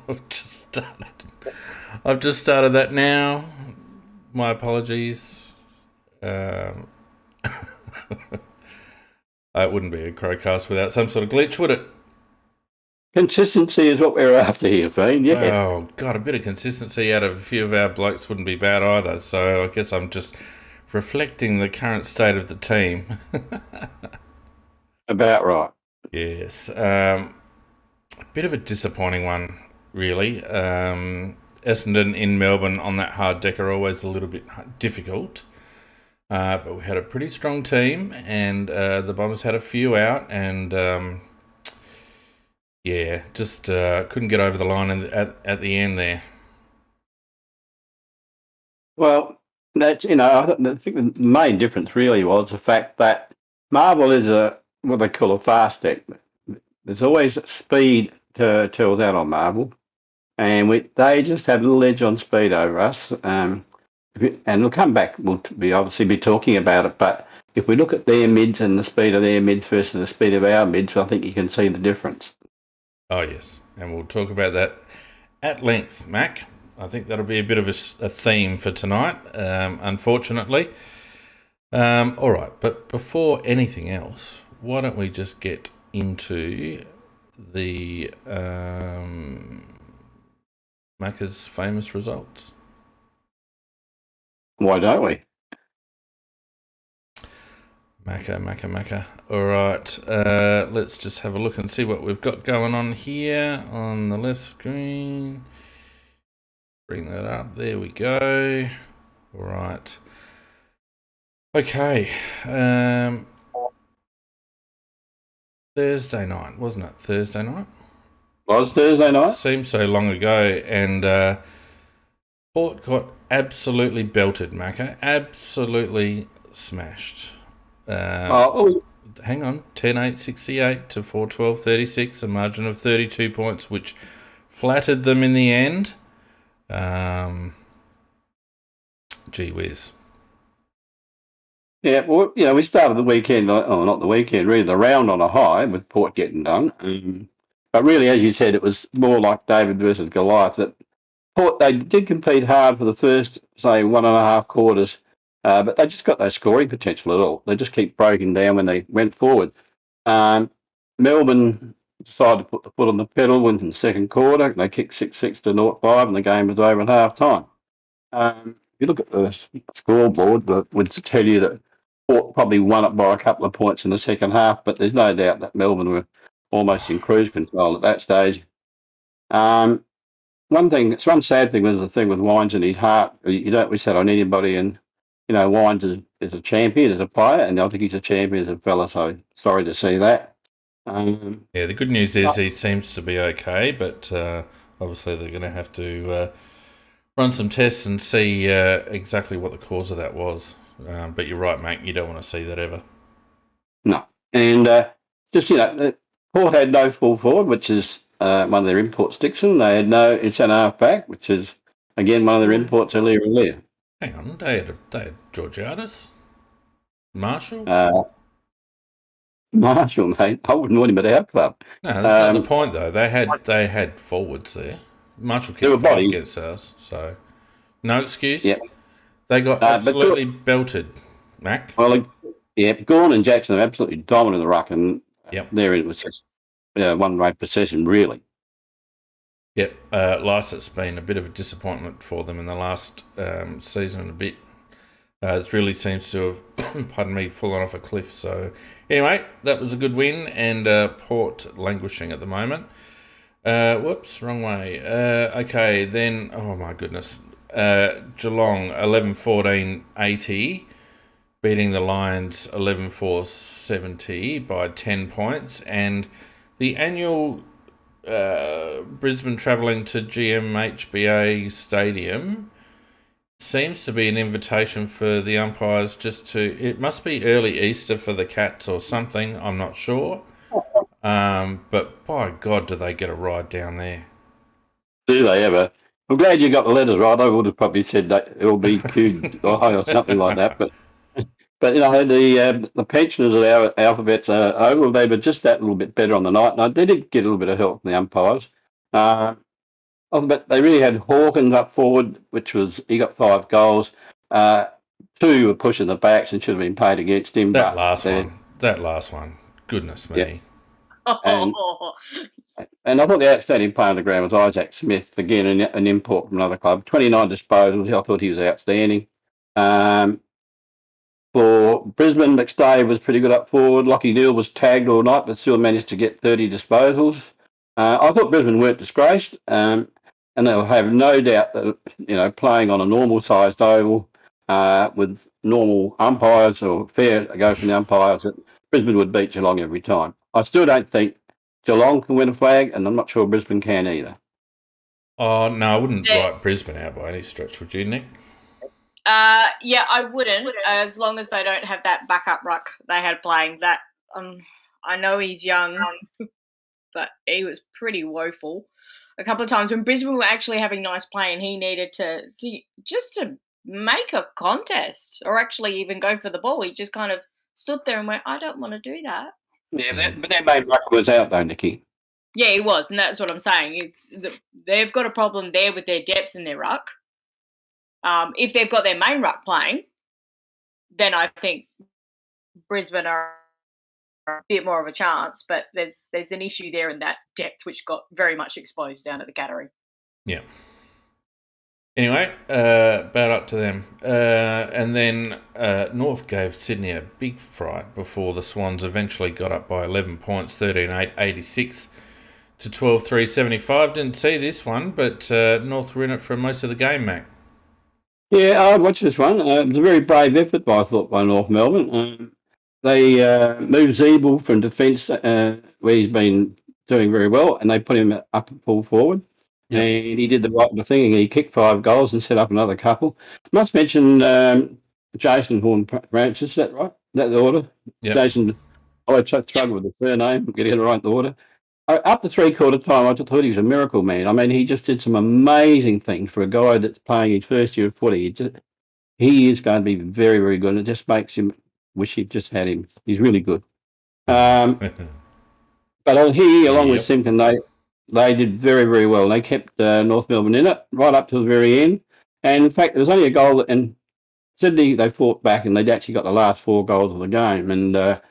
I've just started. I've just started that now. My apologies. Um, it wouldn't be a CrowCast without some sort of glitch, would it? Consistency is what we're after here, Fiend. Yeah. Oh, God, a bit of consistency out of a few of our blokes wouldn't be bad either. So I guess I'm just reflecting the current state of the team. About right. Yes. A bit of a disappointing one, really. Essendon in Melbourne on that hard deck are always a little bit difficult. But we had a pretty strong team, and the Bombers had a few out, and just couldn't get over the line at the end there. Well, that's I think the main difference really was the fact that Marvel is what they call a fast deck. There's always speed tells out on Marvel, and they just had a little edge on speed over us. And we'll come back. We'll obviously be talking about it, but if we look at their mids and the speed of their mids versus the speed of our mids, I think you can see the difference. Oh, yes. And we'll talk about that at length, Mac. I think that'll be a bit of a theme for tonight, unfortunately. All right, but before anything else, why don't we just get into the Macca's famous results? Why don't we? Macca. All right, let's just have a look and see what we've got going on here on the left screen. Bring that up. There we go. All right. Okay. Thursday night, wasn't it? Thursday night? Was Thursday night? Seems so long ago. And Port got absolutely belted, Macca. Absolutely smashed. Hang on. 10-8-68 to 4-12-36. A margin of 32 points, which flattered them in the end. Gee whiz. Yeah, well, we started the weekend, not the weekend, really, the round on a high with Port getting done. But really, as you said, it was more like David versus Goliath. That Port, they did compete hard for the first, say, 1.5 quarters, but they just got no scoring potential at all. They just keep breaking down when they went forward. Melbourne decided to put the foot on the pedal in the second quarter. They kicked 6-6 to 0-5, and the game was over at half time. If you look at the scoreboard, that would tell you that Port probably won it by a couple of points in the second half, but there's no doubt that Melbourne were almost in cruise control at that stage. One sad thing was the thing with Wines in his heart. You don't wish that on anybody, and Wines is a champion as a player, and I think he's a champion as a fella. So sorry to see that. The good news is he seems to be okay, but obviously they're going to have to run some tests and see exactly what the cause of that was. But you're right, mate. You don't want to see that ever. No, and Port had no full forward, which is one of their imports, Dixon. They had no centre half back, which is again one of their imports earlier and there. Hang on, they had Georgiadis, Marshall. Marshall, mate. I wouldn't want him at our club. No, that's not the point though. They had forwards there. Marshall kicked 5 against us, so no excuse. Yep. They got absolutely belted, Mac. Well, Gawn and Jackson are absolutely dominant in the ruck, and there it was just one-rate possession, really. Yep, Lycett's been a bit of a disappointment for them in the last season and a bit. It really seems to have, pardon me, fallen off a cliff. So anyway, that was a good win, and Port languishing at the moment. Whoops, wrong way. Okay, then, oh my goodness. Geelong 11-14-80, beating the Lions 11-4-70 by 10 points. And the annual Brisbane travelling to GMHBA Stadium seems to be an invitation for the umpires it must be early Easter for the Cats or something, I'm not sure. But by God, do they get a ride down there? Do they ever? I'm glad you got the letters right. I would have probably said that it will be Q or something like that. But the pensioners of our alphabets over, they were just that little bit better on the night. And they did get a little bit of help from the umpires. But they really had Hawkins up forward, he got 5 goals. 2 were pushing the backs and should have been paid against him. That last one, goodness me. Yeah. And I thought the outstanding player on the ground was Isaac Smith, again, an import from another club. 29 disposals. I thought he was outstanding. For Brisbane, McStay was pretty good up forward. Lockie Neal was tagged all night, but still managed to get 30 disposals. I thought Brisbane weren't disgraced, and they'll have no doubt that, playing on a normal-sized oval with normal umpires or fair to go from the umpires, that Brisbane would beat Geelong every time. I still don't think Geelong can win a flag, and I'm not sure Brisbane can either. Oh, no, I wouldn't write Brisbane out by any stretch, would you, Nick? Yeah, I wouldn't, as long as they don't have that backup ruck they had playing. That I know he's young, but he was pretty woeful a couple of times when Brisbane were actually having nice play, and he needed to make a contest or actually even go for the ball. He just kind of stood there and went, "I don't want to do that." Yeah, but their main ruck was out though, Nicky. Yeah, he was, and that's what I'm saying. They've got a problem there with their depth in their ruck. If they've got their main ruck playing, then I think Brisbane are a bit more of a chance. But there's an issue there in that depth, which got very much exposed down at the Cattery. Yeah. Anyway, bad up to them. And then North gave Sydney a big fright before the Swans eventually got up by 11 points, 13-8, 86 to 12-3, 75. Didn't see this one, but North were in it for most of the game, Mac. Yeah, I watched this one. It was a very brave effort, I thought, by North Melbourne. They moved Zeeble from defence, where he's been doing very well, and they put him up at full forward. Yep. And he did the right thing. He kicked 5 goals and set up another couple. Must mention Jason Horne-Francis, is that right? Is that the order? Yep. Jason, I struggled with the surname, getting it right in the order. Up to 3/4 time, I just thought he was a miracle man. I mean, he just did some amazing things for a guy that's playing his first year of footy. He is going to be very, very good, and it just makes him wish he'd just had him. He's really good. But he, along with Simpkin, they did very, very well. They kept North Melbourne in it right up to the very end. And in fact, there was only a goal, and Sydney, they fought back, and they'd actually got the last 4 goals of the game. And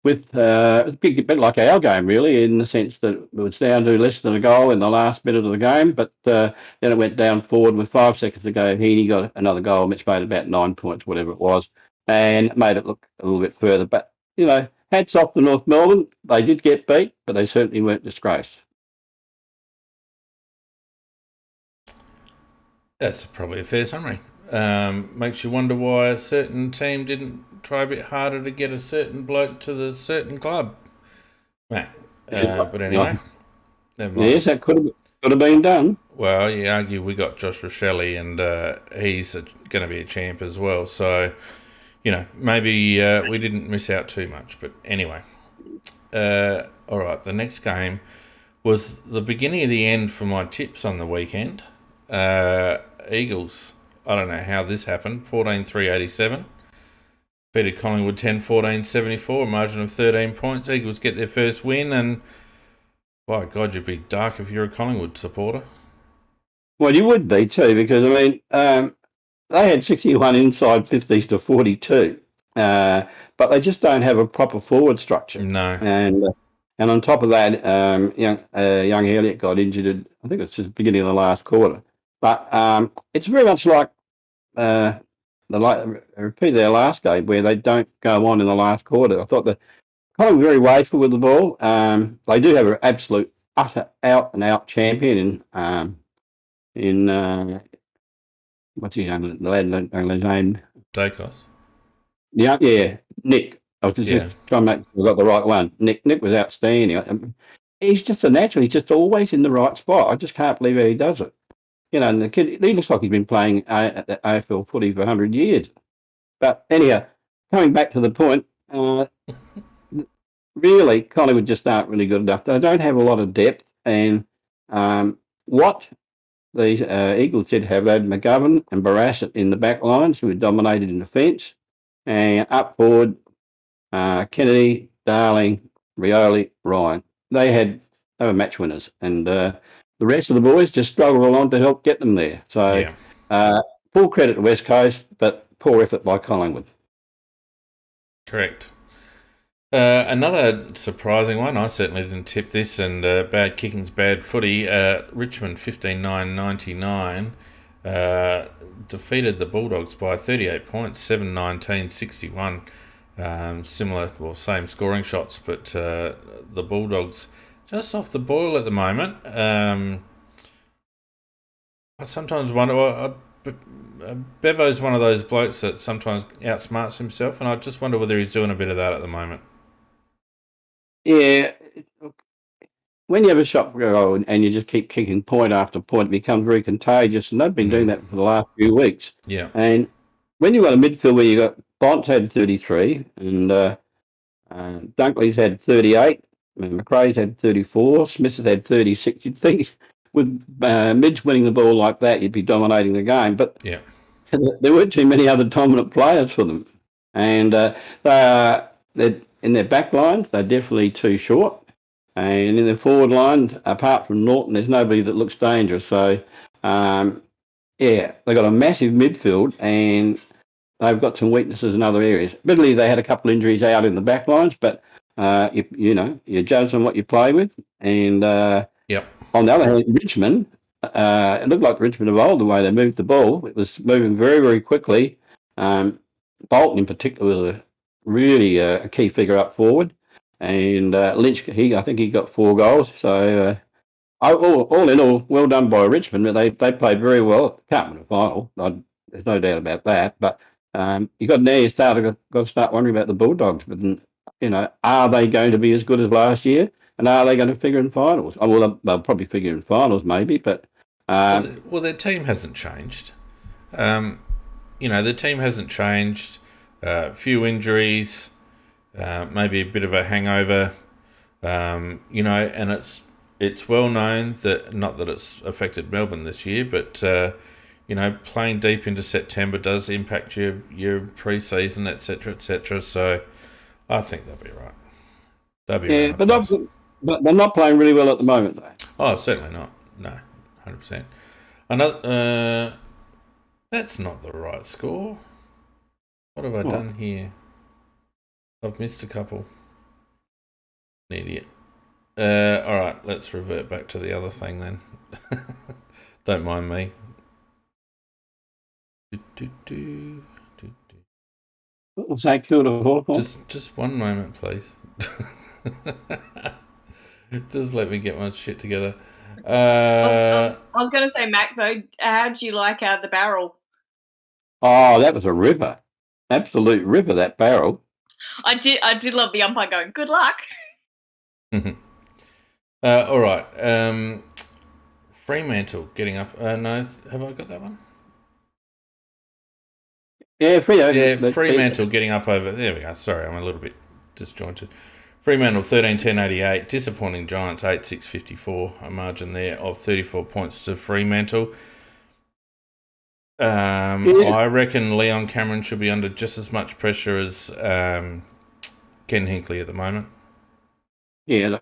with a bit like our game, really, in the sense that it was down to less than a goal in the last minute of the game, but then it went down forward with 5 seconds to go. Heaney got another goal, which made about 9 points, whatever it was, and made it look a little bit further. But, hats off to North Melbourne. They did get beat, but they certainly weren't disgraced. That's probably a fair summary. Makes you wonder why a certain team didn't try a bit harder to get a certain bloke to the certain club. But anyway. Yes, that could have been done. Well, you argue we got Josh Rochelle, and he's going to be a champ as well. So, maybe we didn't miss out too much. But anyway. All right, the next game was the beginning of the end for my tips on the weekend. Eagles, I don't know how this happened, 14-3-87. Beat Collingwood 10-14-74, a margin of 13 points. Eagles get their first win, and by God, you'd be dark if you're a Collingwood supporter. Well, you would be too, because, they had 61 inside 50s to 42, but they just don't have a proper forward structure. No. And on top of that, young Elliott got injured, I think it was just the beginning of the last quarter. But it's very much like a repeat of their last game, where they don't go on in the last quarter. I thought they're kind of very wasteful with the ball. They do have an absolute, utter, out-and-out champion in what's his name? The lad name? Dacos. Yeah, Nick. I was just trying to make sure I got the right one. Nick was outstanding. He's just a natural. He's just always in the right spot. I just can't believe how he does it. And the kid, he looks like he's been playing at the AFL footy for 100 years. But anyhow, coming back to the point, really, Collingwood just aren't really good enough. They don't have a lot of depth. And what these Eagles did have, they had McGovern and Barrass in the back lines, who were dominated in defence. And up forward, Kennedy, Darling, Rioli, Ryan. They were match winners. And the rest of the boys just struggled along to help get them there. So full credit to West Coast, but poor effort by Collingwood. Correct. Another surprising one, I certainly didn't tip this, and bad kicking's bad footy. Richmond 15-9-99 defeated the Bulldogs by 38 points, 7-19-61. Similar, well, same scoring shots, but the Bulldogs just off the boil at the moment. I sometimes wonder, Bevo's one of those blokes that sometimes outsmarts himself, and I just wonder whether he's doing a bit of that at the moment. Yeah, when you have a shot for a goal and you just keep kicking point after point, it becomes very contagious, and they've been doing that for the last few weeks. Yeah. And when you've got a midfield where you've got Bont's had 33, and Dunkley's had 38, and McRae's had 34, Smith has had 36, you'd think with Midge winning the ball like that, you'd be dominating the game. But there weren't too many other dominant players for them. And they're in their back lines, they're definitely too short. And in their forward lines, apart from Norton, there's nobody that looks dangerous. So, they've got a massive midfield, and they've got some weaknesses in other areas. Admittedly, they had a couple of injuries out in the back lines, but you judge on what you play with. And on the other hand, Richmond, it looked like Richmond of old the way they moved the ball. It was moving very, very quickly. Bolton in particular was really a key figure up forward. And Lynch, I think he got 4 goals. So all in all, well done by Richmond. They played very well. Can't win a final. There's no doubt about that. But you got to start wondering about the Bulldogs. But are they going to be as good as last year? And are they going to figure in finals? Oh, well, they'll probably figure in finals, maybe. But well, their team hasn't changed. Their team hasn't changed. Few injuries. Maybe a bit of a hangover, and it's well known that, not that it's affected Melbourne this year, but playing deep into September does impact your pre-season, etc., etc. So I think they'll be right. They'll be right. But they're not playing really well at the moment, though. Oh, certainly not. No, 100%. Another. That's not the right score. What have I done here? I've missed a couple. An idiot. All right, let's revert back to the other thing then. Don't mind me. What was that Kilda for? Just one moment, please. Just let me get my shit together. I was going to say, Mac, though, how did you like the barrel? Oh, that was a ripper. Absolute ripper, that barrel. I did love the umpire going, good luck. All right. Fremantle getting up. No, have I got that one? Yeah, Fremantle getting up over. There we go. Sorry, I'm a little bit disjointed. Fremantle 13-10-88. Disappointing Giants 8-6-54. A margin there of 34 points to Fremantle. I reckon Leon Cameron should be under just as much pressure as Ken Hinkley at the moment. Yeah,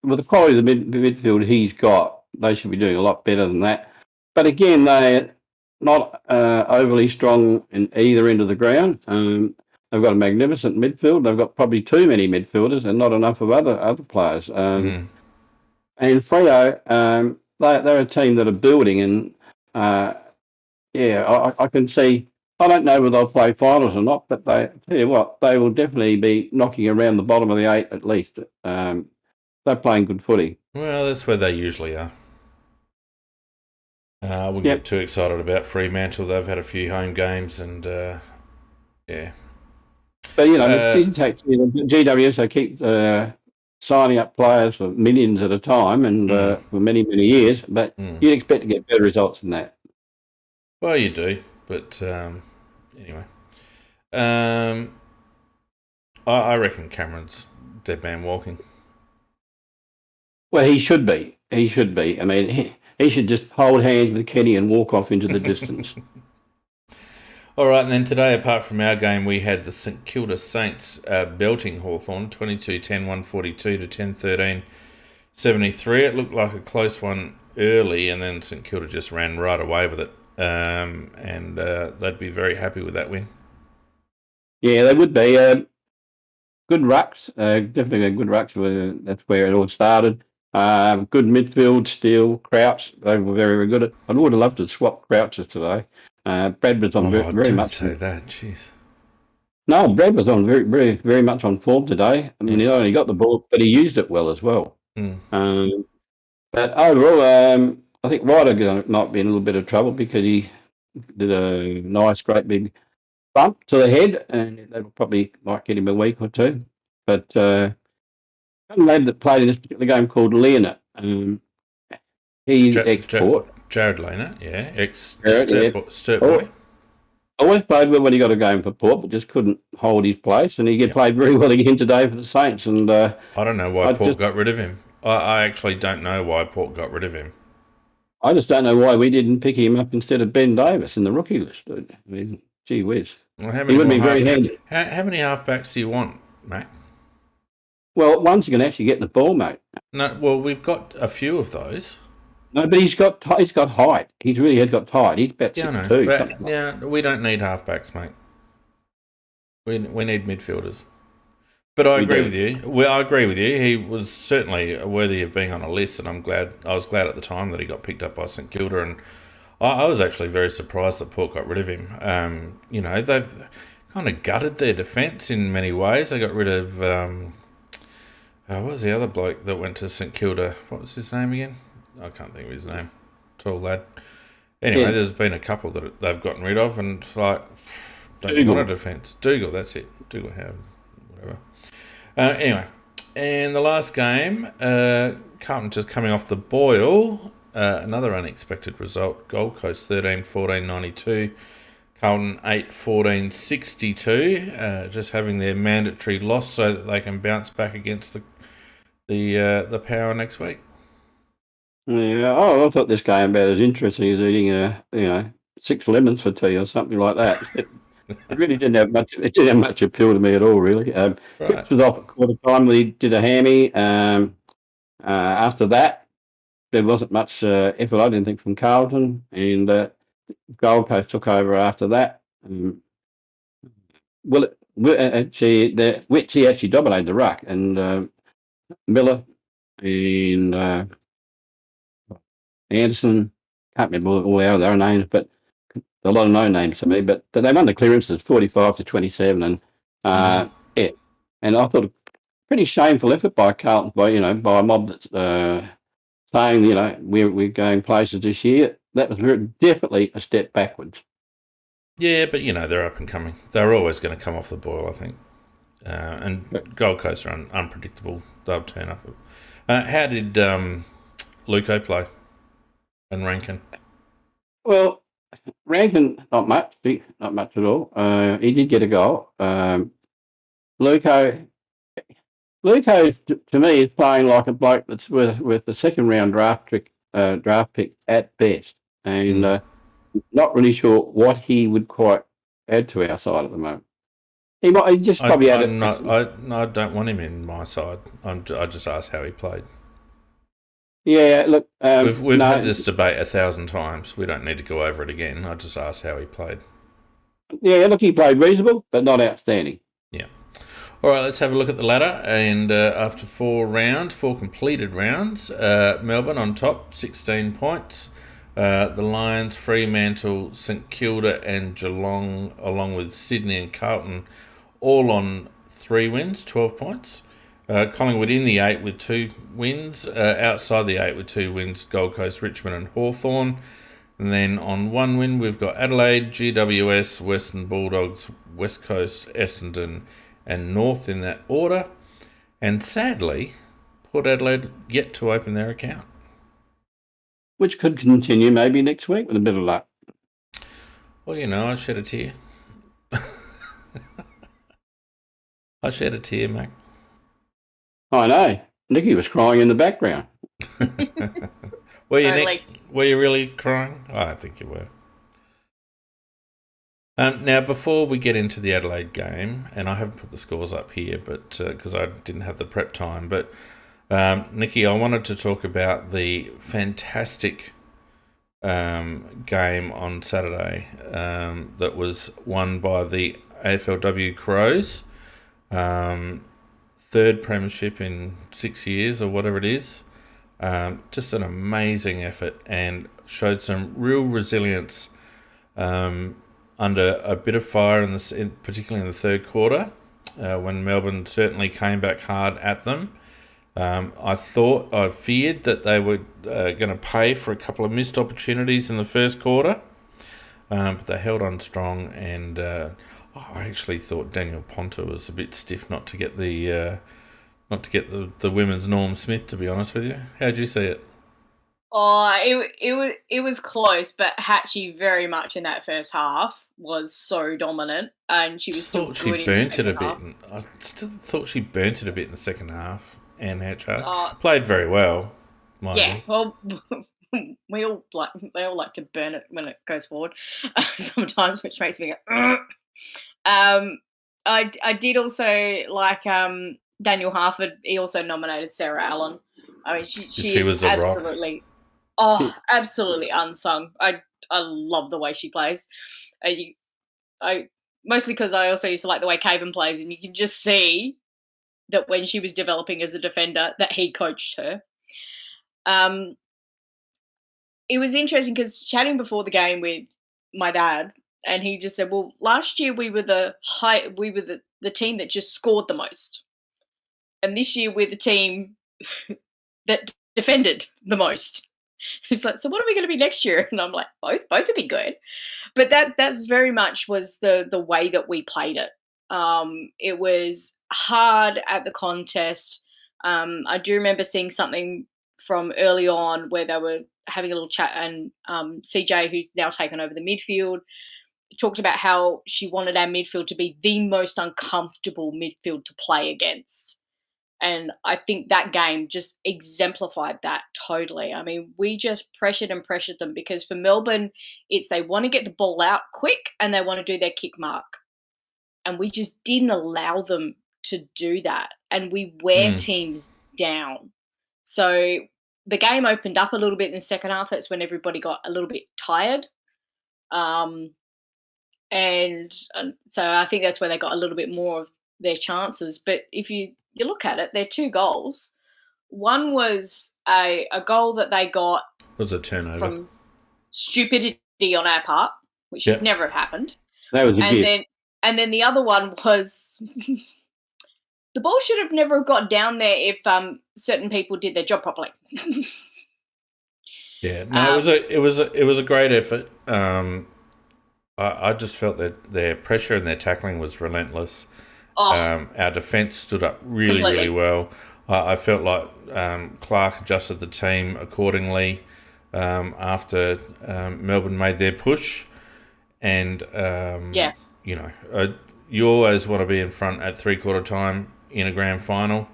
with the quality of the midfield he's got, they should be doing a lot better than that. But again, they're not overly strong in either end of the ground. They've got a magnificent midfield. They've got probably too many midfielders and not enough of other players. And Freo, they're a team that are building, and I can see. I don't know whether they'll play finals or not, but I tell you what, they will definitely be knocking around the bottom of the 8 at least. They're playing good footy. Well, that's where they usually are. I wouldn't get too excited about Fremantle. They've had a few home games, and yeah. But GWS, they keep signing up players for millions at a time, and for many, many years. But you'd expect to get better results than that. Well, you do, but anyway. I reckon Cameron's dead man walking. Well, he should be. He should be. I mean, he should just hold hands with Kenny and walk off into the distance. All right, and then today, apart from our game, we had the St Kilda Saints belting Hawthorn 22-10, 142 to 10-13, 73. It looked like a close one early, and then St Kilda just ran right away with it. And they'd be very happy with that win. Yeah, they would be. Good rucks, definitely a good rucks. That's where it all started. Good midfield still. Crouch, they were very, very good. I would have loved to swap Crouches today. Brad was on very don't much. Say that, jeez. No, Brad was on very, very, very much on form today. I mean, he not only got the ball, but he used it well as well. But overall, I think Ryder might be in a little bit of trouble because he did a nice, great big bump to the head, and that probably might get him a week or two. But a lad that played in this particular game called Leonard, he's ex-Port. Jared Leonard, yeah, Sturt boy. Always played well when he got a game for Port, but just couldn't hold his place, and he played very well again today for the Saints. And I don't know why Port got rid of him. I actually don't know why Port got rid of him. I just don't know why we didn't pick him up instead of Ben Davis in the rookie list. I mean, gee whiz. Well, he would be very handy. How many halfbacks do you want, Mac? Well, one's going to actually get the ball, mate. No, well, we've got a few of those. No, but he's got height. He really has got height. He's about 6'2". Yeah, we don't need halfbacks, mate. We need midfielders. But I agree with you. Well, I agree with you. He was certainly worthy of being on a list, and I was glad at the time that he got picked up by St Kilda, and I was actually very surprised that Port got rid of him. They've kind of gutted their defence in many ways. They got rid of what was the other bloke that went to St Kilda? What was his name again? I can't think of his name. Tall lad. Anyway, there's been a couple that they've gotten rid of, and don't want a defence. Dougal, that's it. Dougal, whatever. Anyway, in the last game, Carlton just coming off the boil. Another unexpected result. Gold Coast 13-14-92. Carlton 8-14-62. Just having their mandatory loss so that they can bounce back against the Power next week. Yeah, I thought this game about as interesting as eating 6 lemons for tea or something like that. It really didn't have much. It didn't have much appeal to me at all, really. Cripps was off at quarter time. We did a hammy. After that, there wasn't much effort, I didn't think, from Carlton, and Gold Coast took over after that. Witsy actually dominated the ruck, and Miller and Anderson, can't remember all their names, but a lot of no names to me. But they won the clearances 45-27, and and I thought a pretty shameful effort by Carlton, by a mob that's saying we're going places this year. That was definitely a step backwards. Yeah, but they're up and coming. They're always going to come off the boil, I think. And Gold Coast are unpredictable. They'll turn up. How did Luco play? And Rankin? Well, Rankin, not much at all. He did get a goal. Luco, to me, is playing like a bloke that's with the second round draft pick at best, and not really sure what he would quite add to our side at the moment. He just probably add it. I don't want him in my side. I just asked how he played. Yeah, look, we've had this debate 1,000 times. We don't need to go over it again. I just asked how he played. Yeah, look, he played reasonable, but not outstanding. Yeah. All right, let's have a look at the ladder. And after 4 completed rounds, Melbourne on top, 16 points. The Lions, Fremantle, St Kilda and Geelong, along with Sydney and Carlton, all on 3 wins, 12 points. Collingwood in the 8 with 2 wins. Outside the 8 with 2 wins, Gold Coast, Richmond and Hawthorn. And then on 1 win, we've got Adelaide, GWS, Western Bulldogs, West Coast, Essendon and North in that order. And sadly, Port Adelaide yet to open their account. Which could continue maybe next week with a bit of luck. Well, I shed a tear. I shed a tear, Mac. I know. Nicky was crying in the background. Were you really crying? I don't think you were. Now, before we get into the Adelaide game, and I haven't put the scores up here, but because I didn't have the prep time, but Nikki, I wanted to talk about the fantastic game on Saturday that was won by the AFLW Crows. Third premiership in 6 years or whatever it is. Just an amazing effort and showed some real resilience under a bit of fire, particularly in the third quarter, when Melbourne certainly came back hard at them. I feared that they were going to pay for a couple of missed opportunities in the first quarter, but they held on strong. And I actually thought Daniel Ponta was a bit stiff not to get the women's Norm Smith. To be honest with you, how'd you see it? Oh, it was close, but Hatchie very much in that first half was so dominant, and she was still good. She burnt it a bit. I still thought she burnt it a bit in the second half. Anne Hatcher played very well. Well, they all like to burn it when it goes forward sometimes, which makes me go. I did also like Daniel Harford. He also nominated Sarah Allen. I mean, she was absolutely absolutely unsung. I love the way she plays. I mostly because I also used to like the way Caven plays, and you can just see that when she was developing as a defender, that he coached her. It was interesting because chatting before the game with my dad, and he just said, "Well, last year we were the team that just scored the most, and this year we're the team that defended the most." He's like, "So what are we going to be next year?" And I'm like, "Both would be good." But that's very much was the way that we played it. It was hard at the contest. I do remember seeing something from early on where they were having a little chat, and CJ, who's now taken over the midfield, talked about how she wanted our midfield to be the most uncomfortable midfield to play against. And I think that game just exemplified that totally. I mean, we just pressured them because for Melbourne, it's they want to get the ball out quick and they want to do their kick mark. And we just didn't allow them to do that. And we wear teams down. So the game opened up a little bit in the second half. That's when everybody got a little bit tired. And so I think that's where they got a little bit more of their chances. But if you look at it, they're 2 goals. One was a goal that they got was a turnover from stupidity on our part, which should never have happened. That was a gift. And then the other one was the ball should have never got down there if certain people did their job properly. Yeah, no, it was a great effort. I just felt that their pressure and their tackling was relentless. Our defence stood up really well. I felt like Clark adjusted the team accordingly after Melbourne made their push. And, you always want to be in front at 3/4 time in a grand final.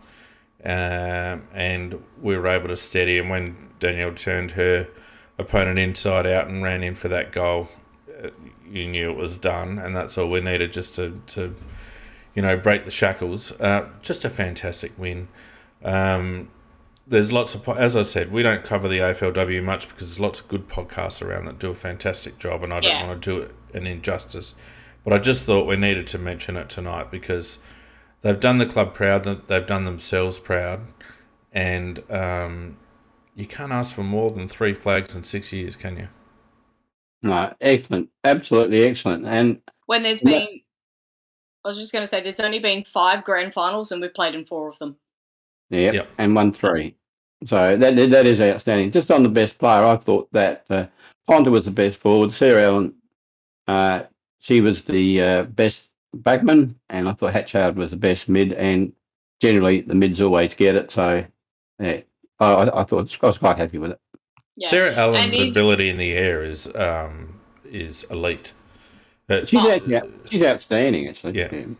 And we were able to steady. And when Danielle turned her opponent inside out and ran in for that goal, you knew it was done. And that's all we needed just to break the shackles. Just a fantastic win. There's lots of, as I said, we don't cover the AFLW much because there's lots of good podcasts around that do a fantastic job, and I don't want to do it an injustice. But I just thought we needed to mention it tonight because they've done the club proud, they've done themselves proud, and you can't ask for more than 3 flags in 6 years, can you? No, excellent, absolutely excellent. And when there's been, I was just going to say, there's only been 5 grand finals and we've played in 4 of them. Yep. And won 3. So that is outstanding. Just on the best player, I thought that Ponta was the best forward. Sarah Allen, she was the best backman, and I thought Hatchard was the best mid, and generally the mids always get it. So yeah, I thought I was quite happy with it. Yeah. Sarah Allen's ability in the air is elite. She's outstanding, actually.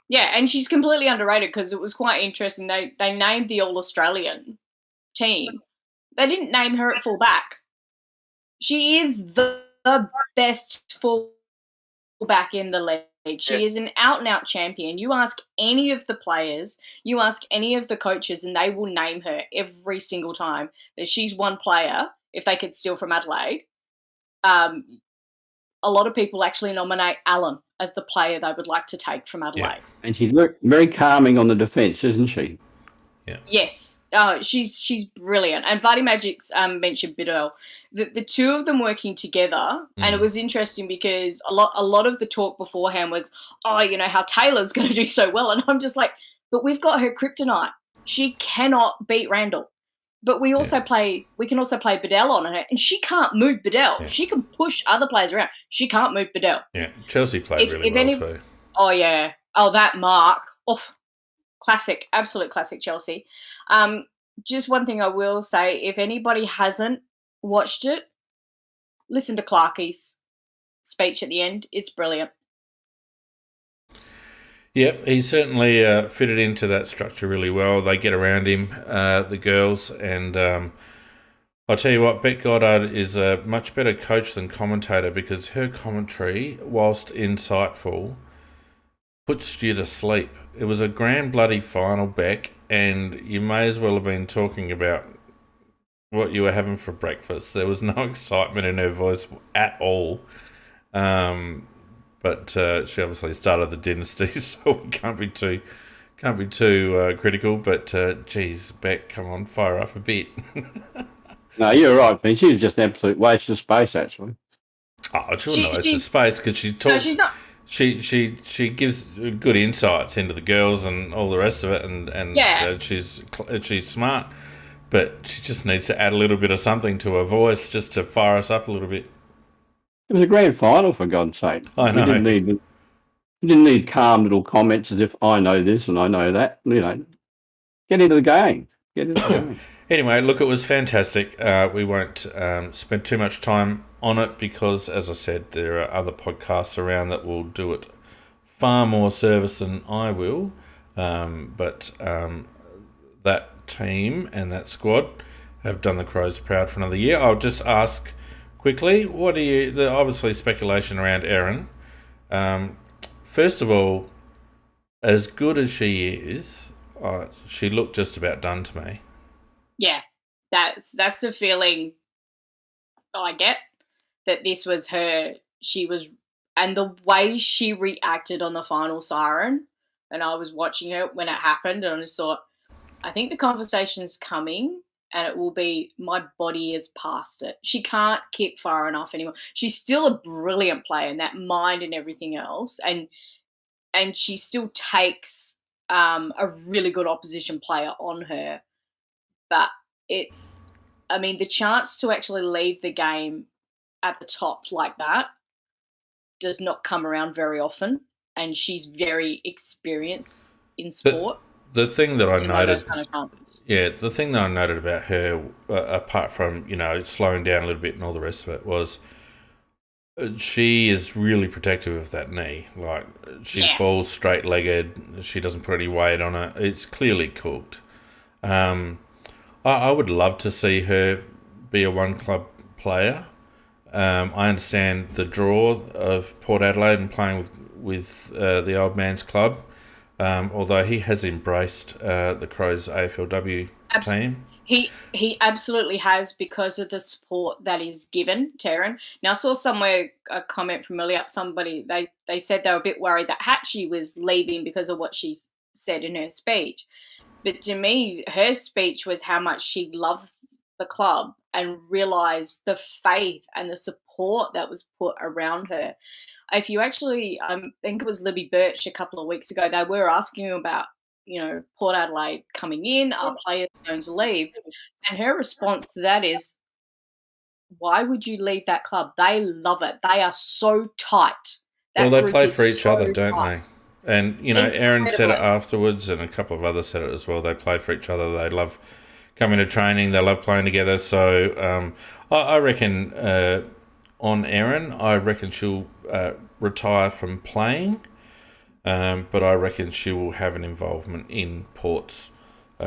Yeah, and she's completely underrated because it was quite interesting. They named the All-Australian team. They didn't name her at fullback. She is the best fullback in the She is an out-and-out champion. You ask any of the players, you ask any of the coaches, and they will name her every single time that she's one player. If they could steal from Adelaide, a lot of people actually nominate Allen as the player they would like to take from Adelaide. Yeah. And she's very, very calming on the defence, isn't she? Yeah. Yes, she's brilliant. And Vardy Magic's mentioned Biddle. The two of them working together, and it was interesting because a lot of the talk beforehand was, how Taylor's going to do so well, and I'm just like, but we've got her kryptonite. She cannot beat Randall, but we can also play Biddle on her, and she can't move Biddle. Yeah. She can push other players around. She can't move Biddle. Yeah, Chelsea played really well too. Oh yeah, that mark. Oh. Classic, absolute classic Chelsea. Just one thing I will say, if anybody hasn't watched it, listen to Clarkie's speech at the end. It's brilliant. Yep, he certainly fitted into that structure really well. They get around him, the girls, and I'll tell you what, Beck Goddard is a much better coach than commentator because her commentary, whilst insightful, puts you to sleep. It was a grand bloody final, Beck, and you may as well have been talking about what you were having for breakfast. There was no excitement in her voice at all. But she obviously started the dynasty, so we can't be too critical. But geez, Beck, come on, fire up a bit. No, you're right. I mean, she was just an absolute waste of space, actually. Oh, she's not a waste of space because she talks. No, she's not. She gives good insights into the girls and all the rest of it, and she's smart, but she just needs to add a little bit of something to her voice just to fire us up a little bit. It was a grand final, for God's sake. I know. You didn't need calm little comments as if I know this and I know that. Get into the game. Anyway, look, it was fantastic. We won't spend too much time on it because, as I said, there are other podcasts around that will do it far more service than I will. But that team and that squad have done the Crows proud for another year. I'll just ask quickly, obviously speculation around Erin. First of all, as good as she is, she looked just about done to me. Yeah, that's the feeling I get, that this was her. And the way she reacted on the final siren, and I was watching her when it happened, and I just thought, I think the conversation's coming, and it will be, my body is past it. She can't kick far enough anymore. She's still a brilliant player in that mind and everything else, and she still takes a really good opposition player on her. But the chance to actually leave the game at the top like that does not come around very often, and she's very experienced in sport. The thing that I noted, kind of the thing that I noted about her, apart from slowing down a little bit and all the rest of it, was she is really protective of that knee. Like she falls straight-legged, she doesn't put any weight on it. It's clearly cooked. I would love to see her be a one-club player. I understand the draw of Port Adelaide and playing with the old man's club, although he has embraced the Crows AFLW team. He absolutely has, because of the support that is given, Taryn. Now, I saw somewhere a comment from earlier, somebody, they said they were a bit worried that Hatchie was leaving because of what she said in her speech. But to me, her speech was how much she loved the club and realised the faith and the support that was put around her. If you actually, I think it was Libby Birch a couple of weeks ago, they were asking about, Port Adelaide coming in, are players going to leave? And her response to that is, why would you leave that club? They love it. They are so tight. Well, they play for each other, don't they? And, Erin said it afterwards, and a couple of others said it as well. They play for each other. They love coming to training. They love playing together. So I reckon on Erin, I reckon she'll retire from playing, but I reckon she will have an involvement in Port's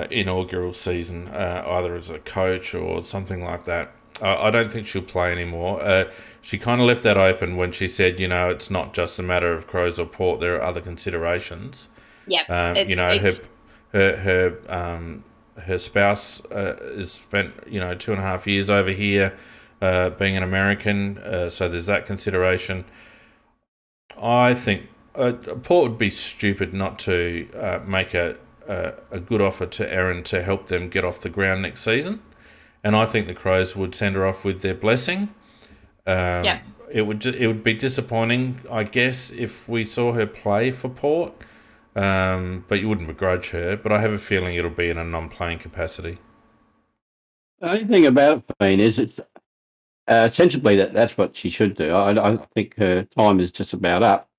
inaugural season, either as a coach or something like that. I don't think she'll play anymore. She kind of left that open when she said, it's not just a matter of Crows or Port. There are other considerations. Yep. Her spouse has spent 2.5 years over here, being an American. So there's that consideration. I think Port would be stupid not to make a good offer to Erin to help them get off the ground next season. And I think the Crows would send her off with their blessing. It would be disappointing, I guess, if we saw her play for Port. But you wouldn't begrudge her. But I have a feeling it'll be in a non-playing capacity. The only thing about it, Feen, is it's sensibly that's what she should do. I think her time is just about up.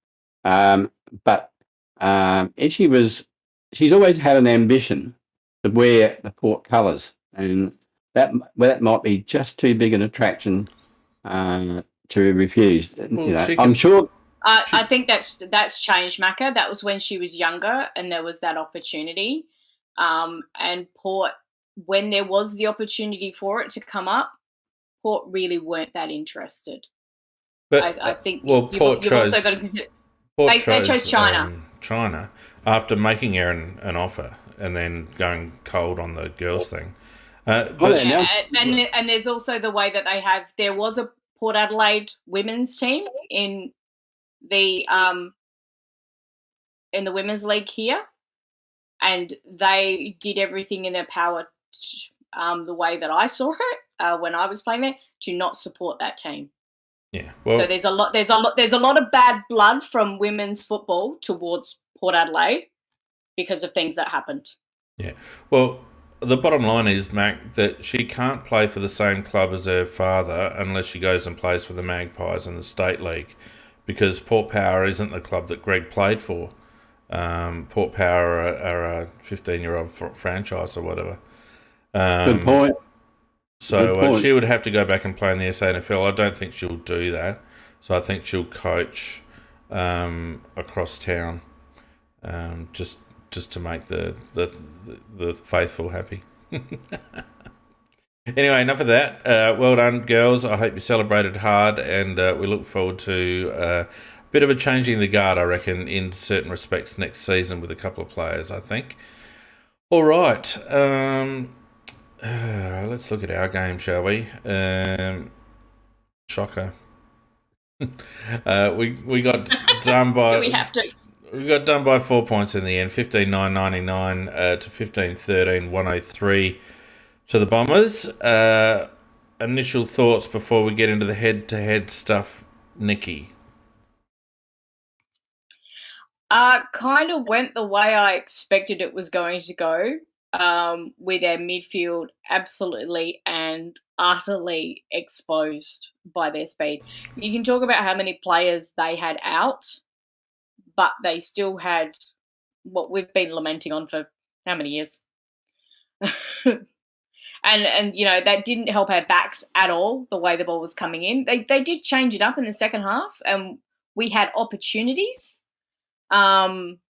But if she's always had an ambition to wear the Port colours, and that might be just too big an attraction to refuse. I'm sure. I think that's changed, Macca. That was when she was younger, and there was that opportunity. And Port, when there was the opportunity for it to come up, Port really weren't that interested. But I think you've also got to consider. They chose China. China, after making Erin an offer and then going cold on the girls thing. And there's also the way that there was a Port Adelaide women's team in the women's league here, and they did everything in their power, the way that I saw it when I was playing there, to not support that team. Yeah. Well, so there's a lot of bad blood from women's football towards Port Adelaide because of things that happened. Yeah. Well, the bottom line is, Mac, that she can't play for the same club as her father unless she goes and plays for the Magpies in the State League, because Port Power isn't the club that Greg played for. Port Power are a 15-year-old franchise or whatever. Good point. So she would have to go back and play in the SANFL. I don't think she'll do that. So I think she'll coach across town, just to make the faithful happy. Anyway, enough of that. Well done, girls. I hope you celebrated hard, and we look forward to a bit of a changing the guard, I reckon, in certain respects next season with a couple of players, I think. All right. Let's look at our game, shall we? Shocker. We got done by. Do we have to? We got done by 4 points in the end, 15-9-99 to 15-13-103 to the Bombers. Initial thoughts before we get into the head-to-head stuff, Nikki? Kind of went the way I expected it was going to go, with our midfield absolutely and utterly exposed by their speed. You can talk about how many players they had out, but they still had what we've been lamenting on for how many years? and that didn't help our backs at all, the way the ball was coming in. They did change it up in the second half, and we had opportunities. But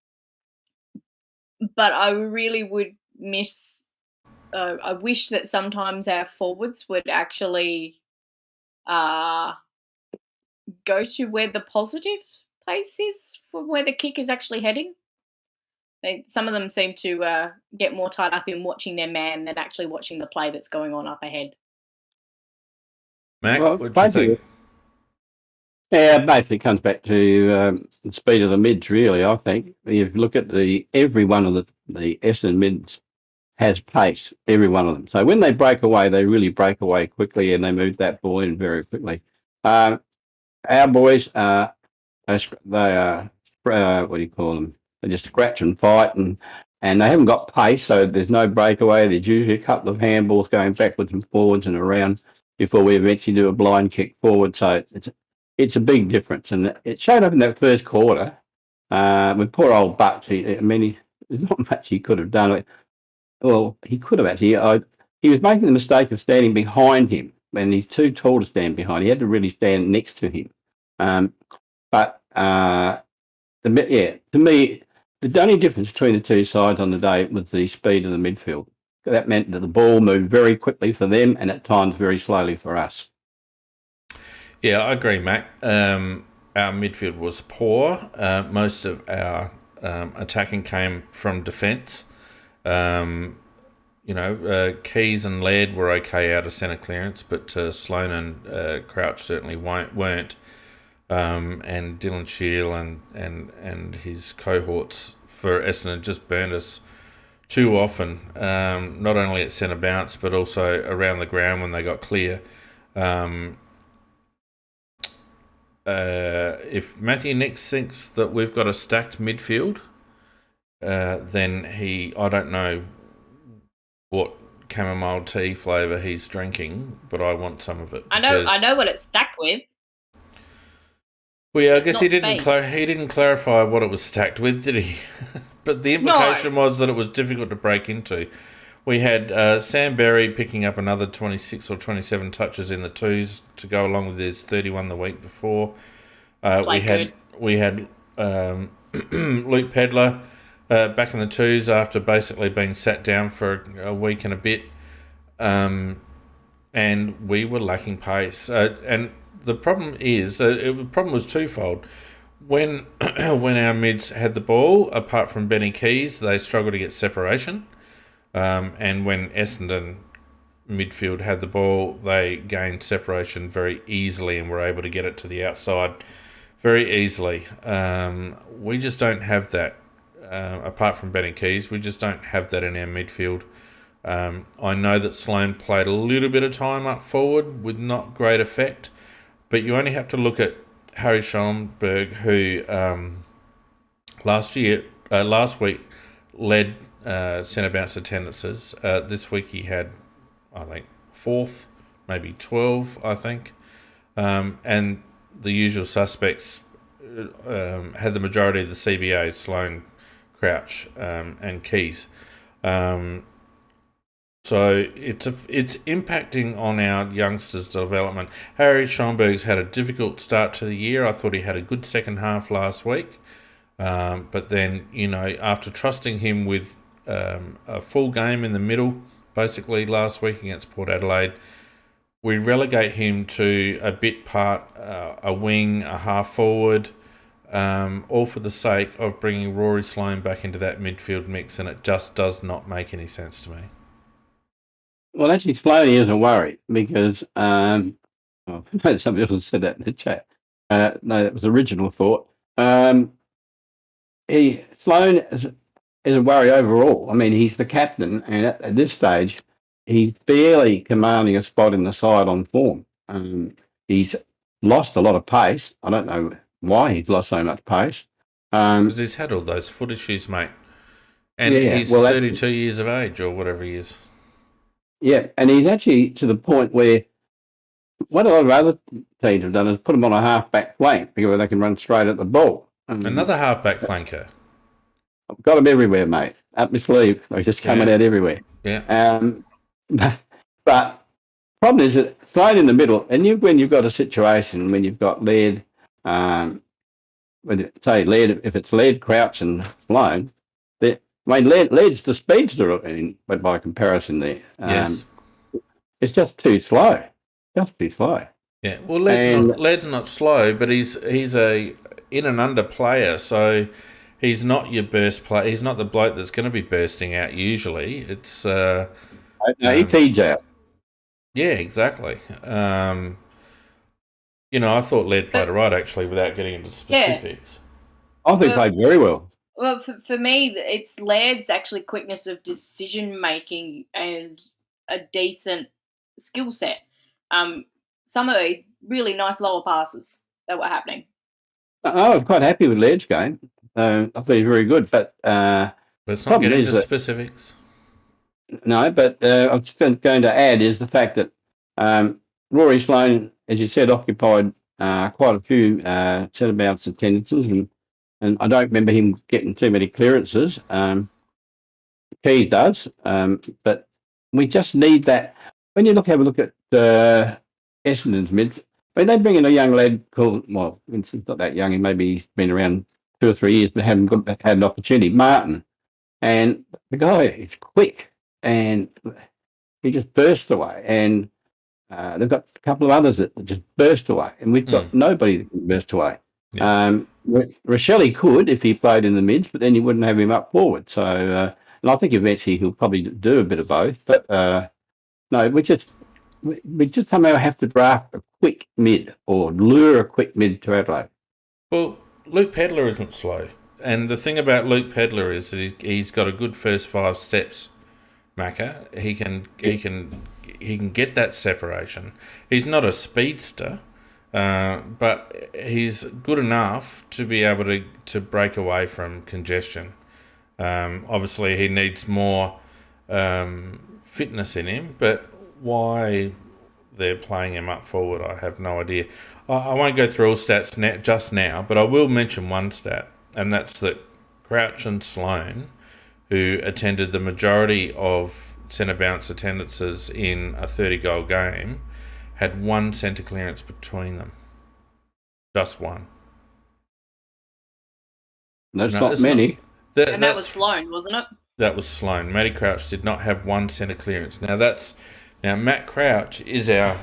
I really would miss I wish that sometimes our forwards would actually go to where the positive place is, for where the kick is actually heading. Some of them seem to get more tied up in watching their man than actually watching the play that's going on up ahead. Mac, what do you think? Yeah, it basically comes back to the speed of the mids, really, I think. If you look at every one of the Essendon mids has pace, every one of them. So when they break away, they really break away quickly, and they move that ball in very quickly. Our boys, they are what do you call them? They just scratch and fight, and they haven't got pace, so there's no breakaway. There's usually a couple of handballs going backwards and forwards and around before we eventually do a blind kick forward. So it's a big difference, and it showed up in that first quarter. With poor old Butch, there's not much he could have done. Well, he could have actually. He was making the mistake of standing behind him, and he's too tall to stand behind. He had to really stand next to him. To me, the only difference between the two sides on the day was the speed of the midfield. that meant that the ball moved very quickly for them and at times very slowly for us. Yeah, I agree, Mac. Our midfield was poor. Most of our attacking came from defence. Keys and Laird were okay out of centre clearance, but Sloan and Crouch certainly weren't. And Dylan Shield and his cohorts for Essendon just burned us too often, not only at centre bounce, but also around the ground when they got clear. If Matthew Nix thinks that we've got a stacked midfield, then I don't know what chamomile tea flavour he's drinking, but I want some of it. I know what it's stacked with. Well, yeah, I guess he didn't clarify what it was stacked with, did he? But the implication was that it was difficult to break into. We had Sam Berry picking up another 26 or 27 touches in the twos to go along with his 31 the week before. We had Luke Pedler back in the twos after basically being sat down for a week and a bit, and we were lacking pace. And the problem is, the problem was twofold. When our mids had the ball, apart from Benny Keys, they struggled to get separation. And when Essendon midfield had the ball, they gained separation very easily and were able to get it to the outside very easily. We just don't have that. Apart from Benny Keys, we just don't have that in our midfield. I know that Sloan played a little bit of time up forward with not great effect, but you only have to look at Harry Schoenberg, who last week led centre bounce attendances. This week he had, I think, 4th, maybe 12, I think. And the usual suspects had the majority of the CBAs, Sloan, Crouch, and Keys. So it's impacting on our youngsters' development. Harry Schoenberg's had a difficult start to the year. I thought he had a good second half last week. But then, after trusting him with a full game in the middle, basically last week against Port Adelaide, we relegate him to a bit part, a wing, a half forward, all for the sake of bringing Rory Sloane back into that midfield mix, and it just does not make any sense to me. Well, actually, Sloane is a worry because somebody else has said that in the chat. No, that was original thought. Sloane is a worry overall. I mean, he's the captain, and at this stage, he's barely commanding a spot in the side on form. He's lost a lot of pace. I don't know why he's lost so much pace. Because he's had all those foot issues, mate. And he's 32 years of age or whatever he is. Yeah, and he's actually to the point where what a lot of other teams have done is put him on a half-back flank because they can run straight at the ball. Another half-back flanker. I've got him everywhere, mate. Up my sleeve. They're just coming out everywhere. Yeah. But problem is that Sloane in the middle, and when you've got a situation when you've got Laird, Laird, if it's Laird, Crouch and Sloane, Laird's the speedster by comparison there. Yes. It's just too slow. Just too slow. Yeah. Well, Laird's not slow, but he's a in and under player, so he's not your burst player. He's not the bloke that's going to be bursting out usually. It's he feeds out. Yeah, exactly. I thought Laird played right actually, without getting into specifics. Yeah. I think he played very well. Well, for me, it's Laird's actually quickness of decision making and a decent skill set. Some of the really nice lower passes that were happening. I was quite happy with Laird's game. I thought he was very good, but let's not get into specifics. No, but I'm just going to add is the fact that Rory Sloane, as you said, occupied quite a few centre bounce attendances, and I don't remember him getting too many clearances. He does, but we just need that. When you have a look at Essendon's mids, they bring in a young lad called, well, he's not that young, maybe he's been around 2 or 3 years, but haven't had an opportunity, Martin. And the guy is quick, and he just burst away. And they've got a couple of others that just burst away, and we've got nobody that can burst away. Yeah. Rochelle could if he played in the mids, but then you wouldn't have him up forward. So, and I think eventually he'll probably do a bit of both. But no, we just somehow have to draft a quick mid or lure a quick mid to Adelaide. Well, Luke Pedlar isn't slow, and the thing about Luke Pedlar is that he's got a good first 5 steps. Macca, he can get that separation. He's not a speedster, but he's good enough to be able to break away from congestion. Obviously, he needs more fitness in him, but why they're playing him up forward, I have no idea. I won't go through all stats just now, but I will mention one stat, and that's that Crouch and Sloane, who attended the majority of centre bounce attendances in a 30-goal game, had 1 centre clearance between them. Just one. That's not many. That was Sloane, wasn't it? That was Sloane. Matty Crouch did not have 1 centre clearance. Now Matt Crouch is our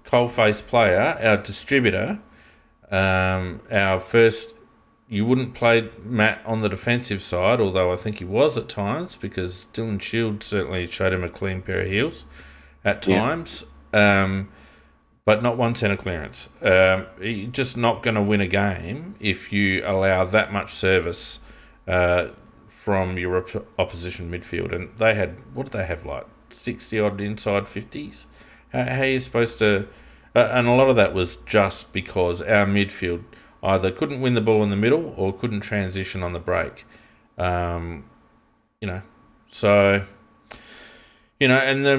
coalface player, our distributor, our first. You wouldn't play Matt on the defensive side, although I think he was at times, because Dylan Shield certainly showed him a clean pair of heels at times, but not 1 centre clearance. You're just not going to win a game if you allow that much service from your opposition midfield. And they had, what did they have, like 60-odd inside 50s? How are you supposed to... and a lot of that was just because our midfield either couldn't win the ball in the middle or couldn't transition on the break. And then